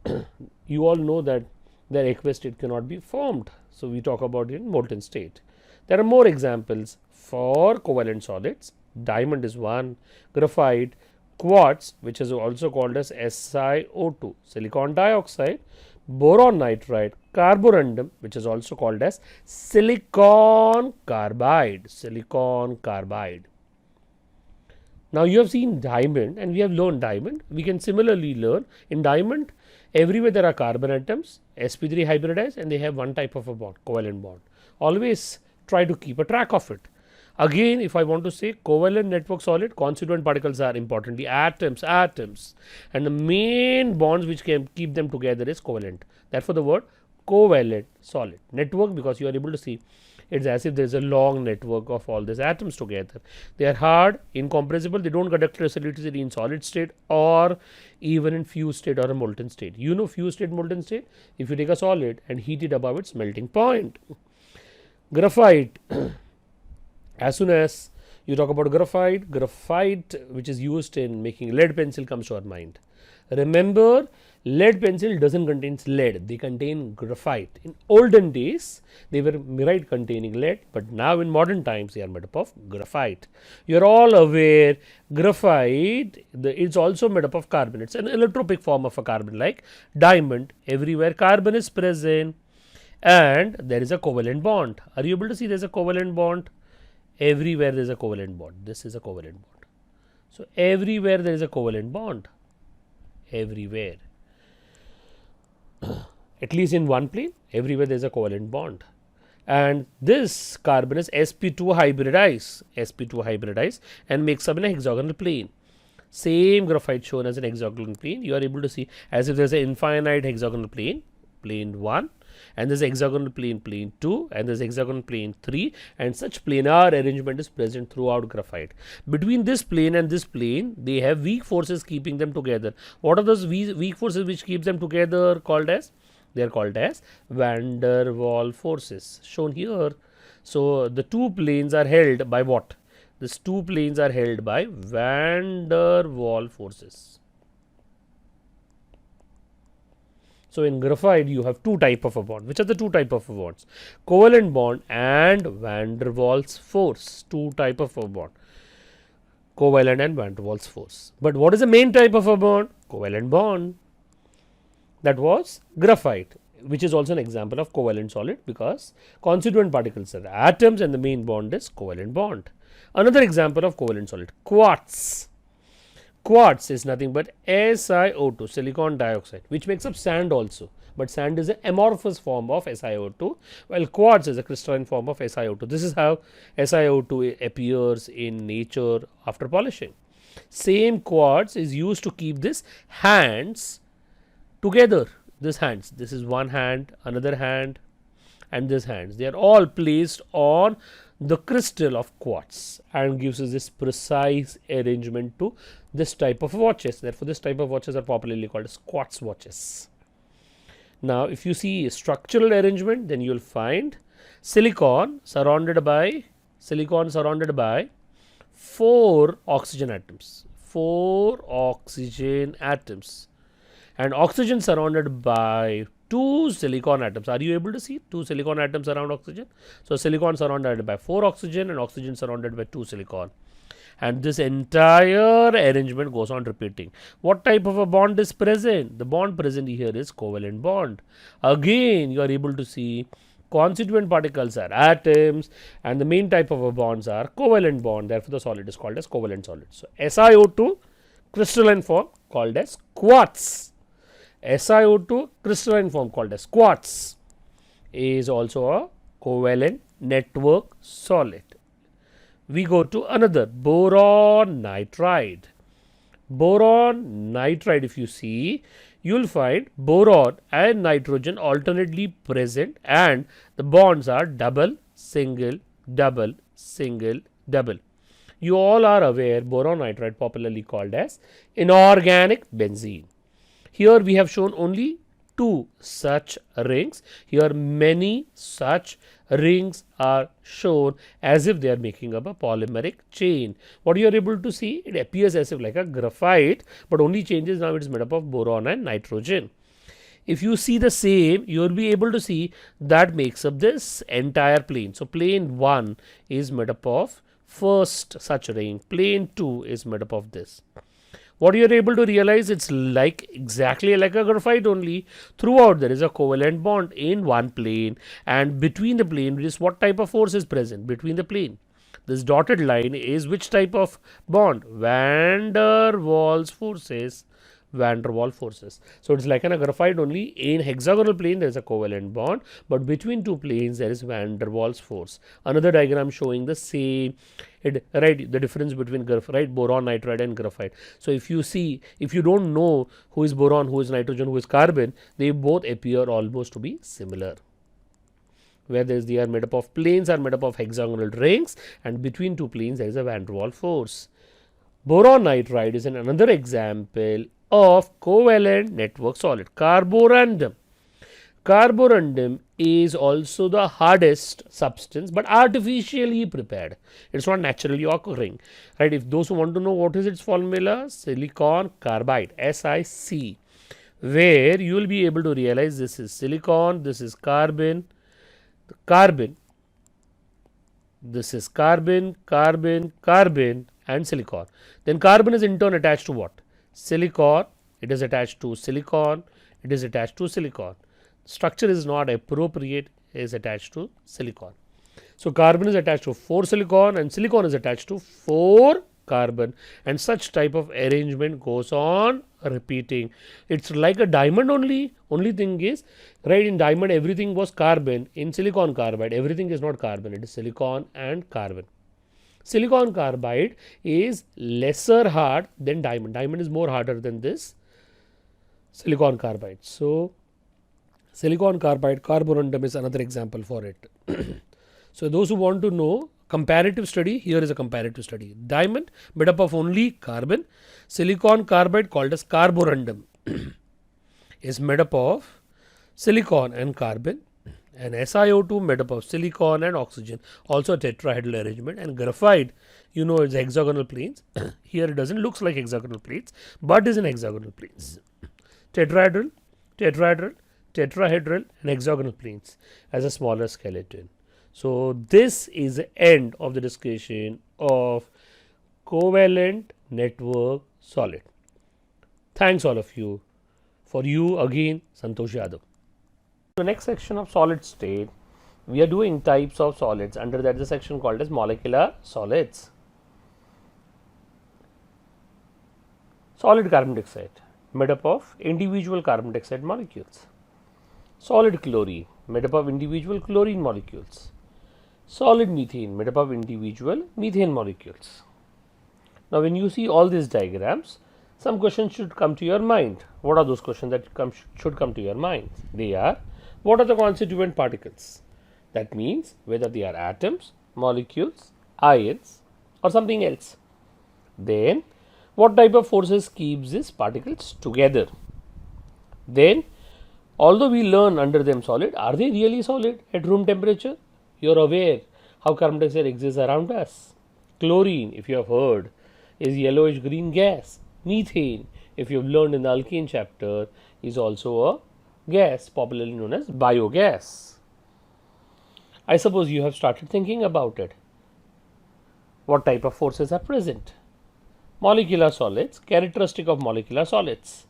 You all know that their aqueous state cannot be formed. So, we talk about in molten state. There are more examples for covalent solids. Diamond is one, graphite, quartz, which is also called as SiO2, silicon dioxide, boron nitride, carborundum, which is also called as silicon carbide, Now, you have seen diamond and we have learned diamond. We can similarly learn in diamond, Everywhere there are carbon atoms, sp3 hybridized, and they have one type of a bond, covalent bond. Always try to keep a track of it. Again, if I want to say covalent network solid, constituent particles are importantly atoms, and the main bonds which can keep them together is covalent. Therefore, the word covalent solid network, because you are able to see it's as if there is a long network of all these atoms together. They are hard, incompressible, they don't conduct electricity in solid state or even in fused state or a molten state. You know fused state, molten state, if you take a solid and heat it above its melting point. Graphite, as soon as you talk about graphite which is used in making lead pencil comes to our mind. Remember, lead pencil doesn't contain lead, they contain graphite. In olden days, they were myrite containing lead, but now in modern times, they are made up of graphite. You are all aware, graphite is also made up of carbon. It's an allotropic form of a carbon, like diamond. Everywhere carbon is present, and there is a covalent bond. Are you able to see there is a covalent bond? Everywhere there is a covalent bond. This is a covalent bond. So, everywhere there is a covalent bond. Everywhere. At least in one plane, everywhere there is a covalent bond. And this carbon is sp2 hybridized and makes up in a hexagonal plane. Same graphite shown as an hexagonal plane. You are able to see as if there is an infinite hexagonal plane, plane 1, and there is hexagonal plane, plane 2, and there is hexagonal plane 3, and such planar arrangement is present throughout graphite. Between this plane and this plane, they have weak forces keeping them together. What are those weak forces which keep them together called as? They are called as van der Waals forces, shown here. So, the two planes are held by what? These two planes are held by van der Waals forces. So, in graphite you have two type of a bond. Which are the two type of bonds? Covalent bond and van der Waals force. Two type of a bond. Covalent and van der Waals force. But what is the main type of a bond? Covalent bond. That was graphite, which is also an example of covalent solid, because constituent particles are atoms and the main bond is covalent bond. Another example of covalent solid, quartz. Quartz is nothing but SiO2, silicon dioxide, which makes up sand also. But sand is an amorphous form of SiO2, while quartz is a crystalline form of SiO2. This is how SiO2 appears in nature after polishing. Same quartz is used to keep this hands together. This hands, this is one hand, another hand, and this hands. They are all placed on the crystal of quartz and gives us this precise arrangement to this type of watches. Therefore, this type of watches are popularly called as quartz watches. Now, if you see structural arrangement, then you will find silicon surrounded by 4 oxygen atoms. 4 oxygen atoms. And oxygen surrounded by 2 silicon atoms. Are you able to see 2 silicon atoms around oxygen? So, silicon surrounded by 4 oxygen and oxygen surrounded by 2 silicon. And this entire arrangement goes on repeating. What type of a bond is present? The bond present here is covalent bond. Again, you are able to see constituent particles are atoms and the main type of a bonds are covalent bond. Therefore, the solid is called as covalent solid. So, SiO2 crystalline form called as quartz. SiO2 crystalline form called as quartz is also a covalent network solid. We go to another, boron nitride. Boron nitride, if you see, you will find boron and nitrogen alternately present and the bonds are double, single, double, single, double. You all are aware boron nitride popularly called as inorganic benzene. Here we have shown only 2 such rings. Here many such rings are shown as if they are making up a polymeric chain. What you are able to see, it appears as if like a graphite, but only changes now it is made up of boron and nitrogen. If you see the same, you will be able to see that makes up this entire plane. So, plane 1 is made up of first such ring, plane 2 is made up of this. What you are able to realize, it's like exactly like a graphite only. Throughout there is a covalent bond in one plane, and between the plane, which is what type of force is present between the plane. This dotted line is which type of bond? Van der Waals forces. van der Waals forces. So it's like a graphite only. In hexagonal plane there is a covalent bond, but between two planes there is van der Waals force. Another diagram showing the same, right, the difference between graphite, boron, nitride and graphite. So if you don't know who is boron, who is nitrogen, who is carbon, they both appear almost to be similar. Where they are made up of planes are made up of hexagonal rings, and between two planes there is a van der Waals force. Boron nitride is another example of covalent network solid. Carborundum. Carborundum is also the hardest substance, but artificially prepared. It's not naturally occurring, right? If those who want to know what is its formula, silicon carbide, SiC, where you will be able to realize this is silicon, this is carbon, this is carbon, and silicon. Then carbon is in turn attached to what? Silicon. It is attached to silicon. It is attached to silicon. Structure is not appropriate, is attached to silicon. So carbon is attached to 4 silicon and silicon is attached to 4 carbon, and such type of arrangement goes on repeating. It's like a diamond only. Only thing is, right, in diamond everything was carbon. In silicon carbide everything is not carbon, it is silicon and carbon. Silicon carbide is lesser hard than diamond. Diamond is more harder than this silicon carbide. So silicon carbide, carborundum is another example for it. So those who want to know comparative study, here is a comparative study. Diamond made up of only carbon. Silicon carbide called as carborundum is made up of silicon and carbon, and SiO2 made up of silicon and oxygen, also a tetrahedral arrangement. And graphite, you know, it's hexagonal planes. Here it doesn't looks like hexagonal planes, but is in hexagonal planes. Tetrahedral, and hexagonal planes as a smaller skeleton. So this is the end of the discussion of covalent network solid. Thanks all of you. For you again, Santosh Yadav. The next section of solid state, we are doing types of solids. Under that, the section called as molecular solids. Solid carbon dioxide made up of individual carbon dioxide molecules. Solid chlorine made up of individual chlorine molecules. Solid methane made up of individual methane molecules. Now, when you see all these diagrams, some questions should come to your mind. What are those questions that should come to your mind? They are, what are the constituent particles? That means whether they are atoms, molecules, ions or something else. Then, what type of forces keeps these particles together? Then, although we learn under them solid, are they really solid at room temperature? You are aware how carbon dioxide exists around us. Chlorine, if you have heard, is yellowish green gas. Methane, if you have learned in the alkane chapter, is also a gas popularly known as biogas. I suppose you have started thinking about it. What type of forces are present? Molecular solids, characteristic of molecular solids.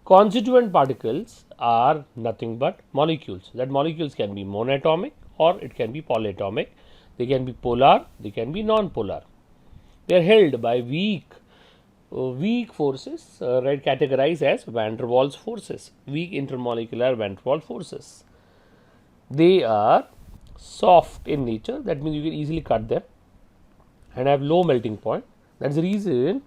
Constituent particles are nothing but molecules. That molecules can be monatomic or it can be polyatomic. They can be polar, they can be non-polar. They are held by weak forces, right, categorized as van der Waals forces, weak intermolecular van der Waals forces. They are soft in nature, that means you can easily cut them and have low melting point. That's the reason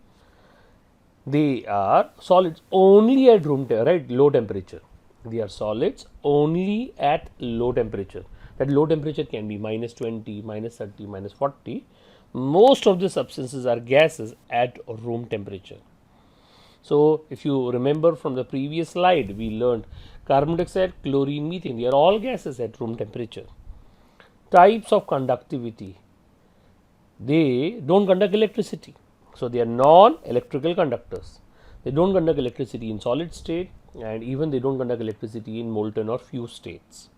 they are solids only at low temperature. They are solids only at low temperature. That low temperature can be minus 20, minus 30, minus 40. Most of the substances are gases at room temperature. So, if you remember from the previous slide, we learned carbon dioxide, chlorine, methane, they are all gases at room temperature. Types of conductivity, they don't conduct electricity. So, they are non-electrical conductors. They don't conduct electricity in solid state, and even they don't conduct electricity in molten or fused states,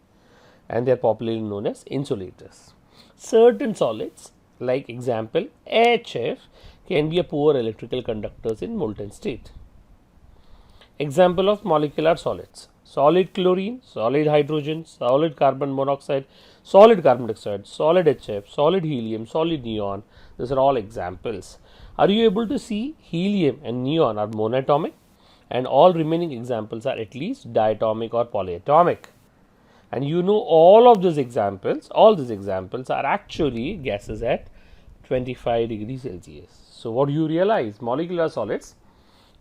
and they are popularly known as insulators. Certain solids, like example HF, can be a poor electrical conductors in molten state. Example of molecular solids: solid chlorine, solid hydrogen, solid carbon monoxide, solid carbon dioxide, solid HF, solid helium, solid neon. These are all examples. Are you able to see helium and neon are monatomic? and all remaining examples are at least diatomic or polyatomic. And you know all these examples are actually gases at 25 degrees Celsius. So, what do you realize? Molecular solids,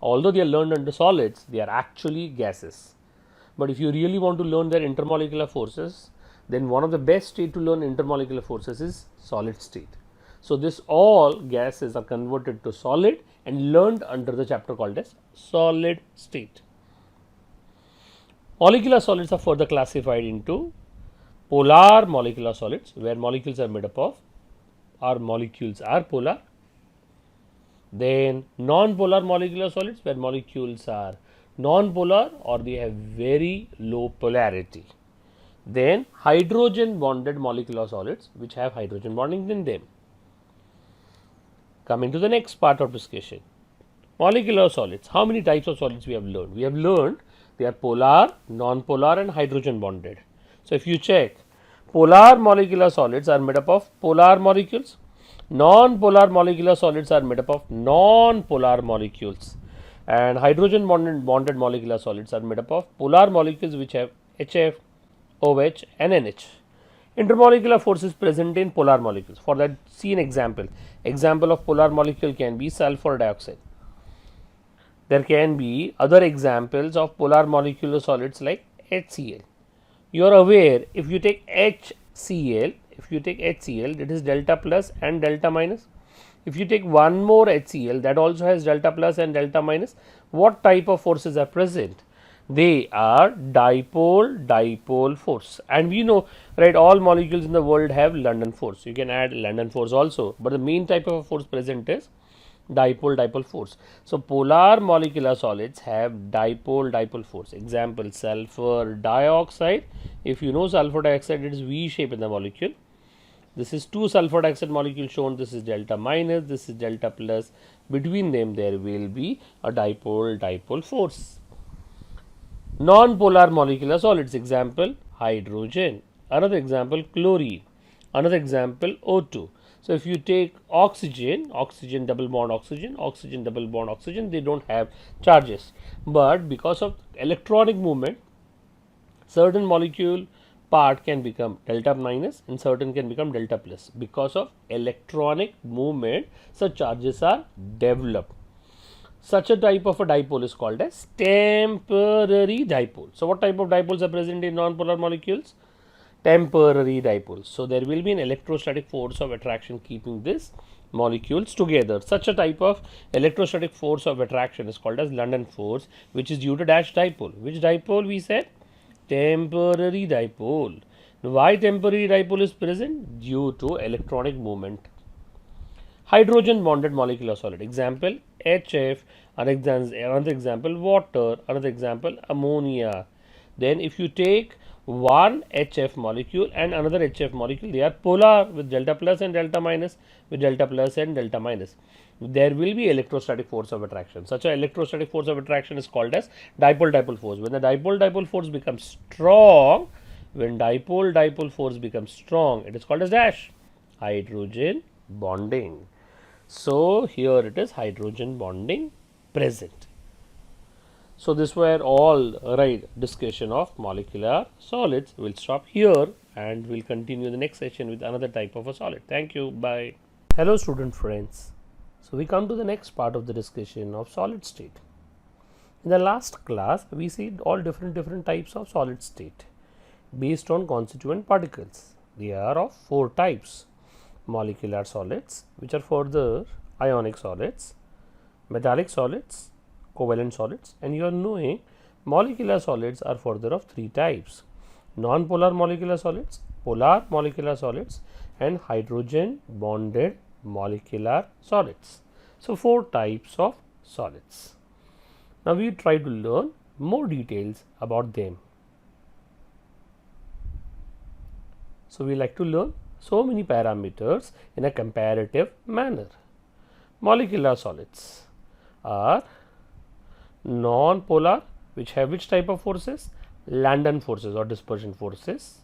although they are learned under solids, they are actually gases. But if you really want to learn their intermolecular forces, then one of the best state to learn intermolecular forces is solid state. So, this all gases are converted to solid and learned under the chapter called as solid state. Molecular solids are further classified into polar molecular solids, where molecules are made up of, or molecules are polar. Then non-polar molecular solids, where molecules are non-polar or they have very low polarity. Then hydrogen bonded molecular solids, which have hydrogen bonding in them. Coming to the next part of discussion, molecular solids. How many types of solids we have learned? We have learned they are polar, non-polar and hydrogen bonded. So, if you check, polar molecular solids are made up of polar molecules, non-polar molecular solids are made up of non-polar molecules, and hydrogen bonded molecular solids are made up of polar molecules which have HF, OH and NH. Intermolecular forces present in polar molecules. For that, see an example. Example of polar molecule can be sulfur dioxide. There can be other examples of polar molecular solids like HCl. You are aware, if you take HCl, that is delta plus and delta minus. If you take one more HCl, that also has delta plus and delta minus. What type of forces are present? They are dipole force, and we know, right, all molecules in the world have London force. You can add London force also, but the main type of force present is dipole force. So, polar molecular solids have dipole force. Example, sulfur dioxide. If you know sulfur dioxide, it is V shape in the molecule. This is two sulfur dioxide molecules shown. This is delta minus, this is delta plus. Between them there will be a dipole force. Non-polar molecular solids, example hydrogen, another example chlorine, another example O2. So, if you take oxygen double bond oxygen double bond oxygen, they do not have charges, but because of electronic movement, certain molecule part can become delta minus and certain can become delta plus. Because of electronic movement, such charges are developed. Such a type of a dipole is called as temporary dipole. So, what type of dipoles are present in non-polar molecules? Temporary dipoles. So, there will be an electrostatic force of attraction keeping these molecules together. Such a type of electrostatic force of attraction is called as London force, which is due to dash dipole. Which dipole we said? Temporary dipole. Why temporary dipole is present? Due to electronic movement. Hydrogen bonded molecular solid, example HF, another example water, another example ammonia. Then if you take one HF molecule and another HF molecule, they are polar with delta plus and delta minus, with delta plus and delta minus. There will be electrostatic force of attraction. Such a electrostatic force of attraction is called as dipole force. When the dipole force becomes strong, when dipole force becomes strong, it is called as dash hydrogen bonding. So, here it is hydrogen bonding present. So, this were all right discussion of molecular solids. We will stop here and we will continue the next session with another type of a solid. Thank you. Bye. Hello student friends. So, we come to the next part of the discussion of solid state. In the last class, we see all different types of solid state based on constituent particles. They are of four types: molecular solids, which are further ionic solids, metallic solids, covalent solids, and you are knowing molecular solids are further of three types: non-polar molecular solids, polar molecular solids, and hydrogen bonded molecular solids. So, four types of solids. Now, we try to learn more details about them. So, we like to learn so many parameters in a comparative manner. Molecular solids are non-polar, which have which type of forces? London forces or dispersion forces.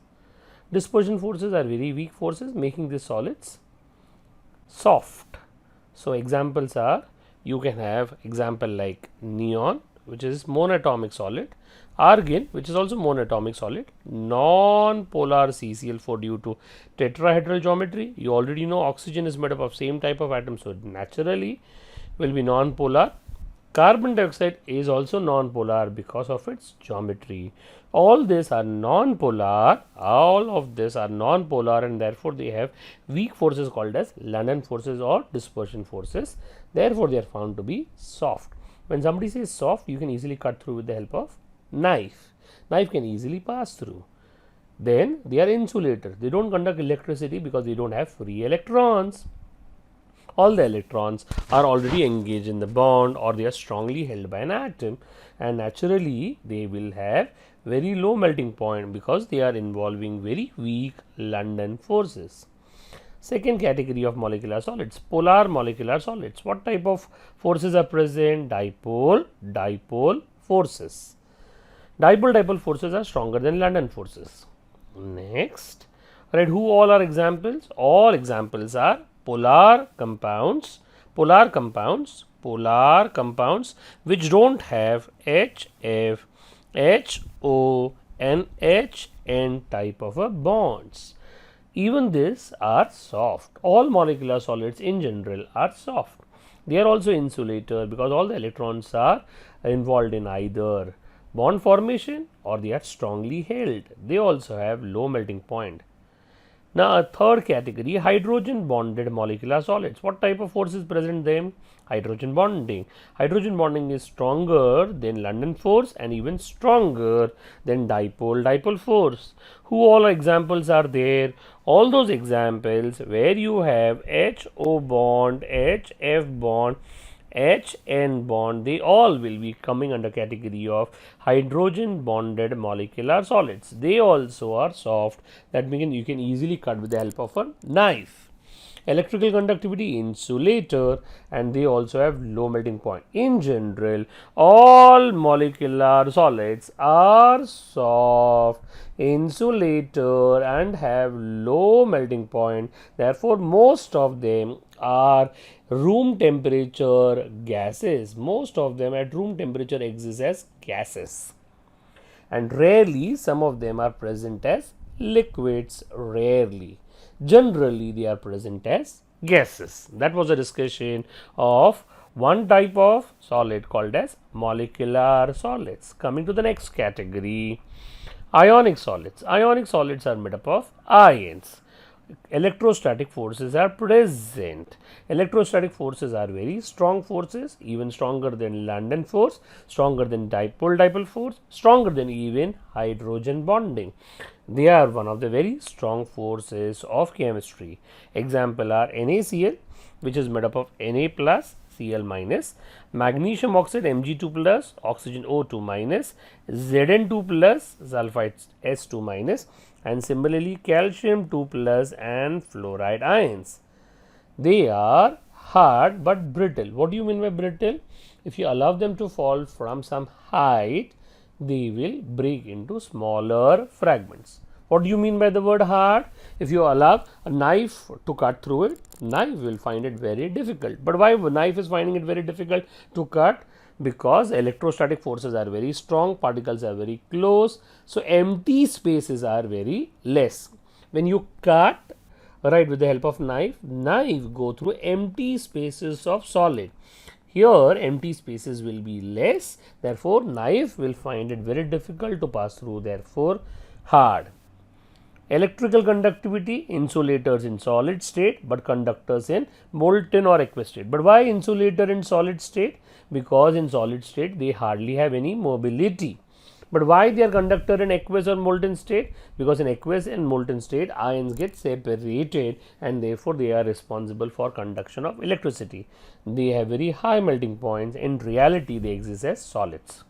Dispersion forces are very weak forces, making these solids soft. So, examples are, you can have example like neon, which is monatomic solid, argon, which is also monatomic solid, non-polar CCl4 due to tetrahedral geometry. You already know oxygen is made up of same type of atoms, so naturally will be non-polar. Carbon dioxide is also non-polar because of its geometry. All these are non-polar, all of this are non-polar, and therefore they have weak forces called as London forces or dispersion forces. Therefore, they are found to be soft. When somebody says soft, you can easily cut through with the help of knife. Knife can easily pass through. Then they are insulators. They don't conduct electricity because they don't have free electrons. All the electrons are already engaged in the bond, or they are strongly held by an atom, and naturally they will have very low melting point because they are involving very weak London forces. Second category of molecular solids, polar molecular solids. What type of forces are present? Dipole forces. Dipole forces are stronger than London forces. Next, right, who all are examples? All examples are polar compounds which don't have HF, HO, and HN type of a bonds. Even these are soft. All molecular solids in general are soft. They are also insulator because all the electrons are involved in either bond formation or they are strongly held. They also have low melting point. Now, a third category, hydrogen bonded molecular solids. What type of force is present in them? Hydrogen bonding. Hydrogen bonding is stronger than London force and even stronger than dipole force. Who all examples are there? All those examples where you have HO bond, HF bond, HN bond, they all will be coming under category of hydrogen bonded molecular solids. They also are soft, that means you can easily cut with the help of a knife. Electrical conductivity, insulator, and they also have low melting point. In general, all molecular solids are soft, insulator, and have low melting point. Therefore, most of them are room temperature gases. Most of them at room temperature exist as gases, and rarely some of them are present as liquids. Rarely, generally they are present as gases. That was a discussion of one type of solid called as molecular solids. Coming to the next category, ionic solids. Ionic solids are made up of ions. Electrostatic forces are present. Electrostatic forces are very strong forces, even stronger than London force, stronger than dipole force, stronger than even hydrogen bonding. They are one of the very strong forces of chemistry. Example are NaCl, which is made up of Na plus, Cl minus, magnesium oxide Mg2 plus, oxygen O2 minus, Zn2 plus, sulfide S2 minus, and similarly calcium 2 plus and fluoride ions. They are hard but brittle. What do you mean by brittle? If you allow them to fall from some height, they will break into smaller fragments. What do you mean by the word hard? If you allow a knife to cut through it, knife will find it very difficult. But why knife is finding it very difficult to cut? Because electrostatic forces are very strong, particles are very close, so empty spaces are very less. When you cut, right, with the help of knife go through empty spaces of solid. Here empty spaces will be less, therefore knife will find it very difficult to pass through, therefore hard. Electrical conductivity, insulators in solid state but conductors in molten or aqueous state. But why insulator in solid state? Because in solid state they hardly have any mobility. But why they are conductor in aqueous or molten state? Because in aqueous and molten state ions get separated and therefore they are responsible for conduction of electricity. They have very high melting points. In reality they exist as solids.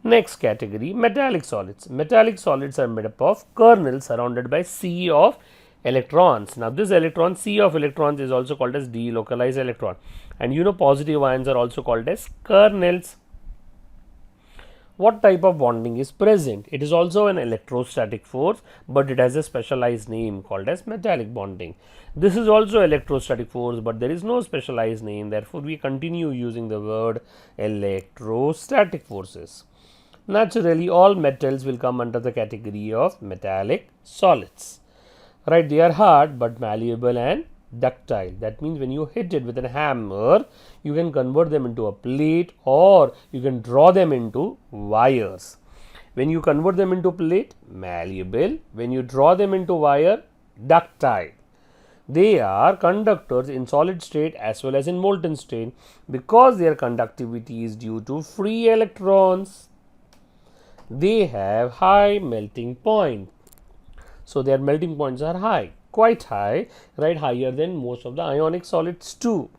Next category, metallic solids. Metallic solids are made up of kernels surrounded by sea of electrons. Now, this electron, sea of electrons, is also called as delocalized electron, and you know positive ions are also called as kernels. What type of bonding is present? It is also an electrostatic force, but it has a specialized name called as metallic bonding. This is also electrostatic force, but there is no specialized name. Therefore, we continue using the word electrostatic forces. Naturally, all metals will come under the category of metallic solids. Right, they are hard but malleable and ductile. That means when you hit it with a hammer, you can convert them into a plate or you can draw them into wires. When you convert them into plate, malleable. When you draw them into wire, ductile. They are conductors in solid state as well as in molten state because their conductivity is due to free electrons. They have high melting point. So, their melting points are high, quite high, right, higher than most of the ionic solids too.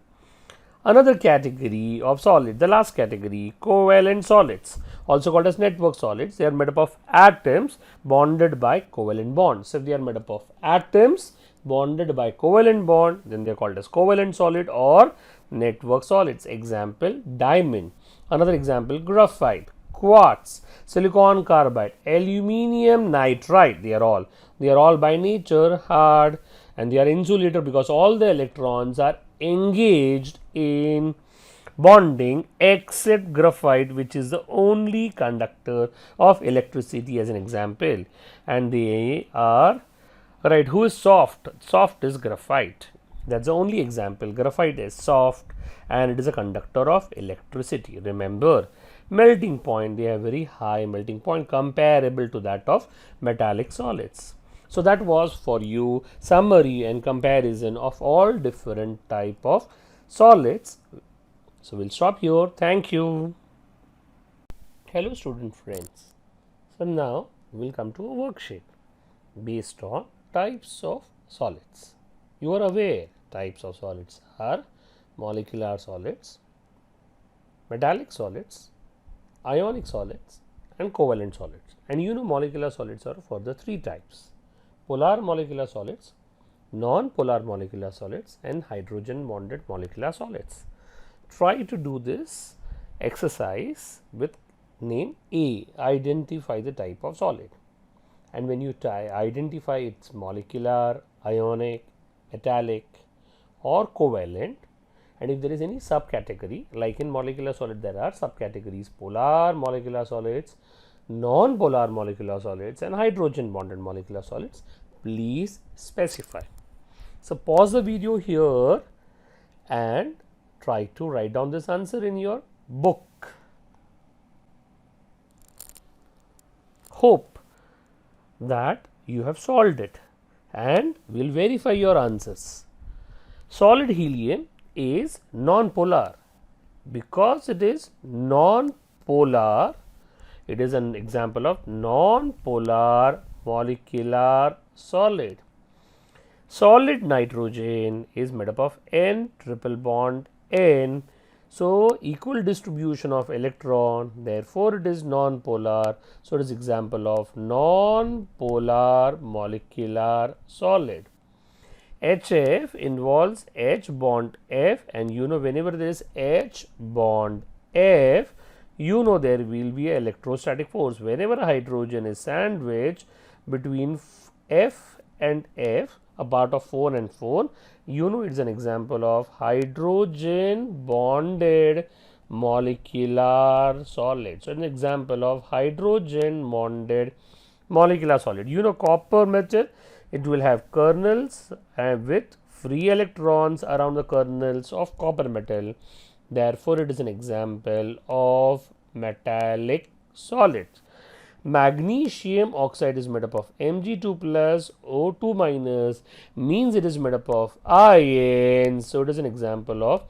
Another category of solid, the last category, covalent solids, also called as network solids. They are made up of atoms bonded by covalent bonds. So, if they are made up of atoms bonded by covalent bond, then they are called as covalent solid or network solids. Example, diamond. Another example, graphite, quartz, silicon carbide, aluminium nitride. They are all by nature hard, and they are insulator because all the electrons are engaged in bonding except graphite, which is the only conductor of electricity as an example. And they are right. Who is soft? Soft is graphite. That's the only example. Graphite is soft and it is a conductor of electricity. Remember, melting point, they have very high melting point comparable to that of metallic solids. So, that was for you summary and comparison of all different type of solids. So, we will stop here. Thank you. Hello student friends. So, now we will come to a worksheet based on types of solids. You are aware types of solids are molecular solids, metallic solids, ionic solids and covalent solids. And you know molecular solids are for the three types: polar molecular solids, non-polar molecular solids and hydrogen bonded molecular solids. Try to do this exercise with name A, identify the type of solid. And when you identify its molecular, ionic, metallic or covalent, and if there is any subcategory, like in molecular solid there are subcategories: polar molecular solids, non-polar molecular solids and hydrogen bonded molecular solids, please specify. So, pause the video here and try to write down this answer in your book. Hope that you have solved it and we will verify your answers. Solid helium is non-polar because it is non-polar. It is an example of non-polar molecular solid. Solid nitrogen is made up of N triple bond N. So, equal distribution of electron, therefore, it is non-polar. So, it is example of non-polar molecular solid. HF involves H bond F, and you know whenever there is H bond F, you know there will be an electrostatic force. Whenever a hydrogen is sandwiched between F and F, a part of 4 and 4, you know it is an example of hydrogen bonded molecular solid. So, an example of hydrogen bonded molecular solid. You know copper metal, it will have kernels with free electrons around the kernels of copper metal. Therefore, it is an example of metallic solids. Magnesium oxide is made up of Mg2 plus O2 minus, means it is made up of ions. So, it is an example of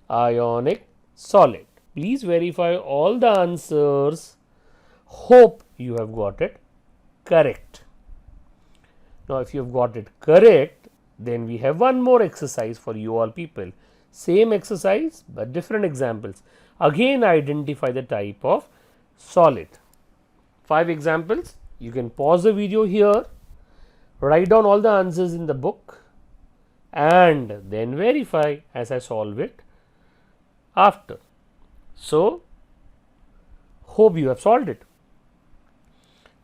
ionic solid. Please verify all the answers. Hope you have got it correct. Now, if you have got it correct, then we have one more exercise for you all people. Same exercise but different examples. Again, identify the type of solid. 5 examples. You can pause the video here, write down all the answers in the book and then verify as I solve it after. So, Hope you have solved it.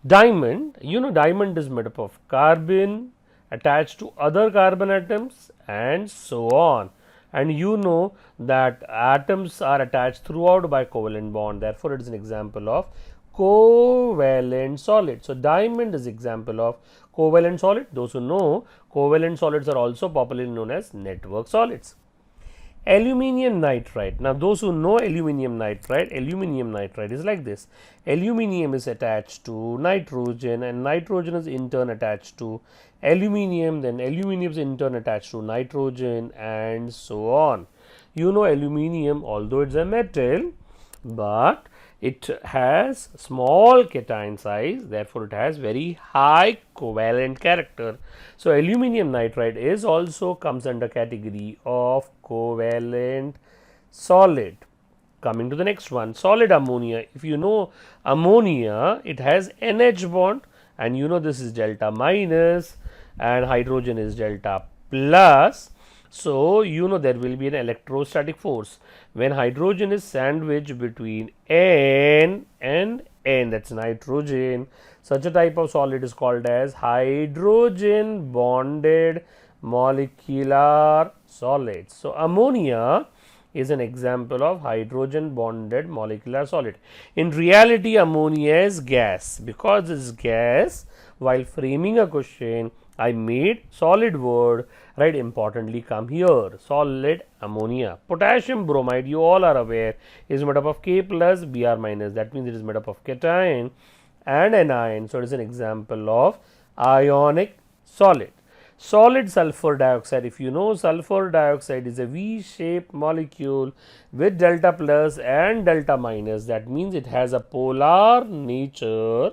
Diamond, diamond is made up of carbon attached to other carbon atoms and so on. And you know that atoms are attached throughout by covalent bond, therefore it is an example of covalent solid. So, diamond is example of covalent solid. Those who know, covalent solids are also popularly known as network solids. Aluminium nitride. Now, those who know aluminium nitride is like this. Aluminium is attached to nitrogen and nitrogen is in turn attached to aluminium, then aluminium is in turn attached to nitrogen and so on. You know aluminium, although it is a metal, but it has small cation size, therefore it has very high covalent character. So, aluminium nitride is also comes under category of covalent solid. Coming to the next one, solid ammonia. If you know ammonia, it has NH bond and you know this is delta minus and hydrogen is delta plus. So, you know there will be an electrostatic force when hydrogen is sandwiched between N and N, that is nitrogen. Such a type of solid is called as hydrogen bonded molecular solids. So, ammonia is an example of hydrogen bonded molecular solid. In reality, ammonia is gas. Because it is gas, while framing a question, I made solid word, right, importantly come here, solid ammonia. Potassium bromide, you all are aware, is made up of K plus Br minus, that means it is made up of cation and anion. So, it is an example of ionic solid. Solid sulfur dioxide, if you know sulfur dioxide is a V-shaped molecule with delta plus and delta minus, that means it has a polar nature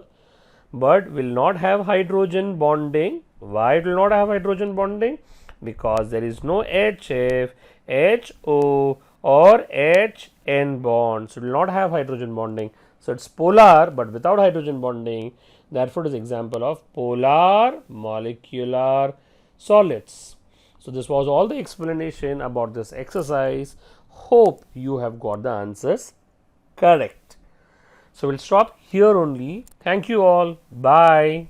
but will not have hydrogen bonding. Why it will not have hydrogen bonding? Because there is no HF, HO or HN bonds. So, it will not have hydrogen bonding. So, it is polar but without hydrogen bonding, therefore, it is example of polar molecular solids. So, this was all the explanation about this exercise. Hope you have got the answers correct. So, we will stop here only. Thank you all. Bye.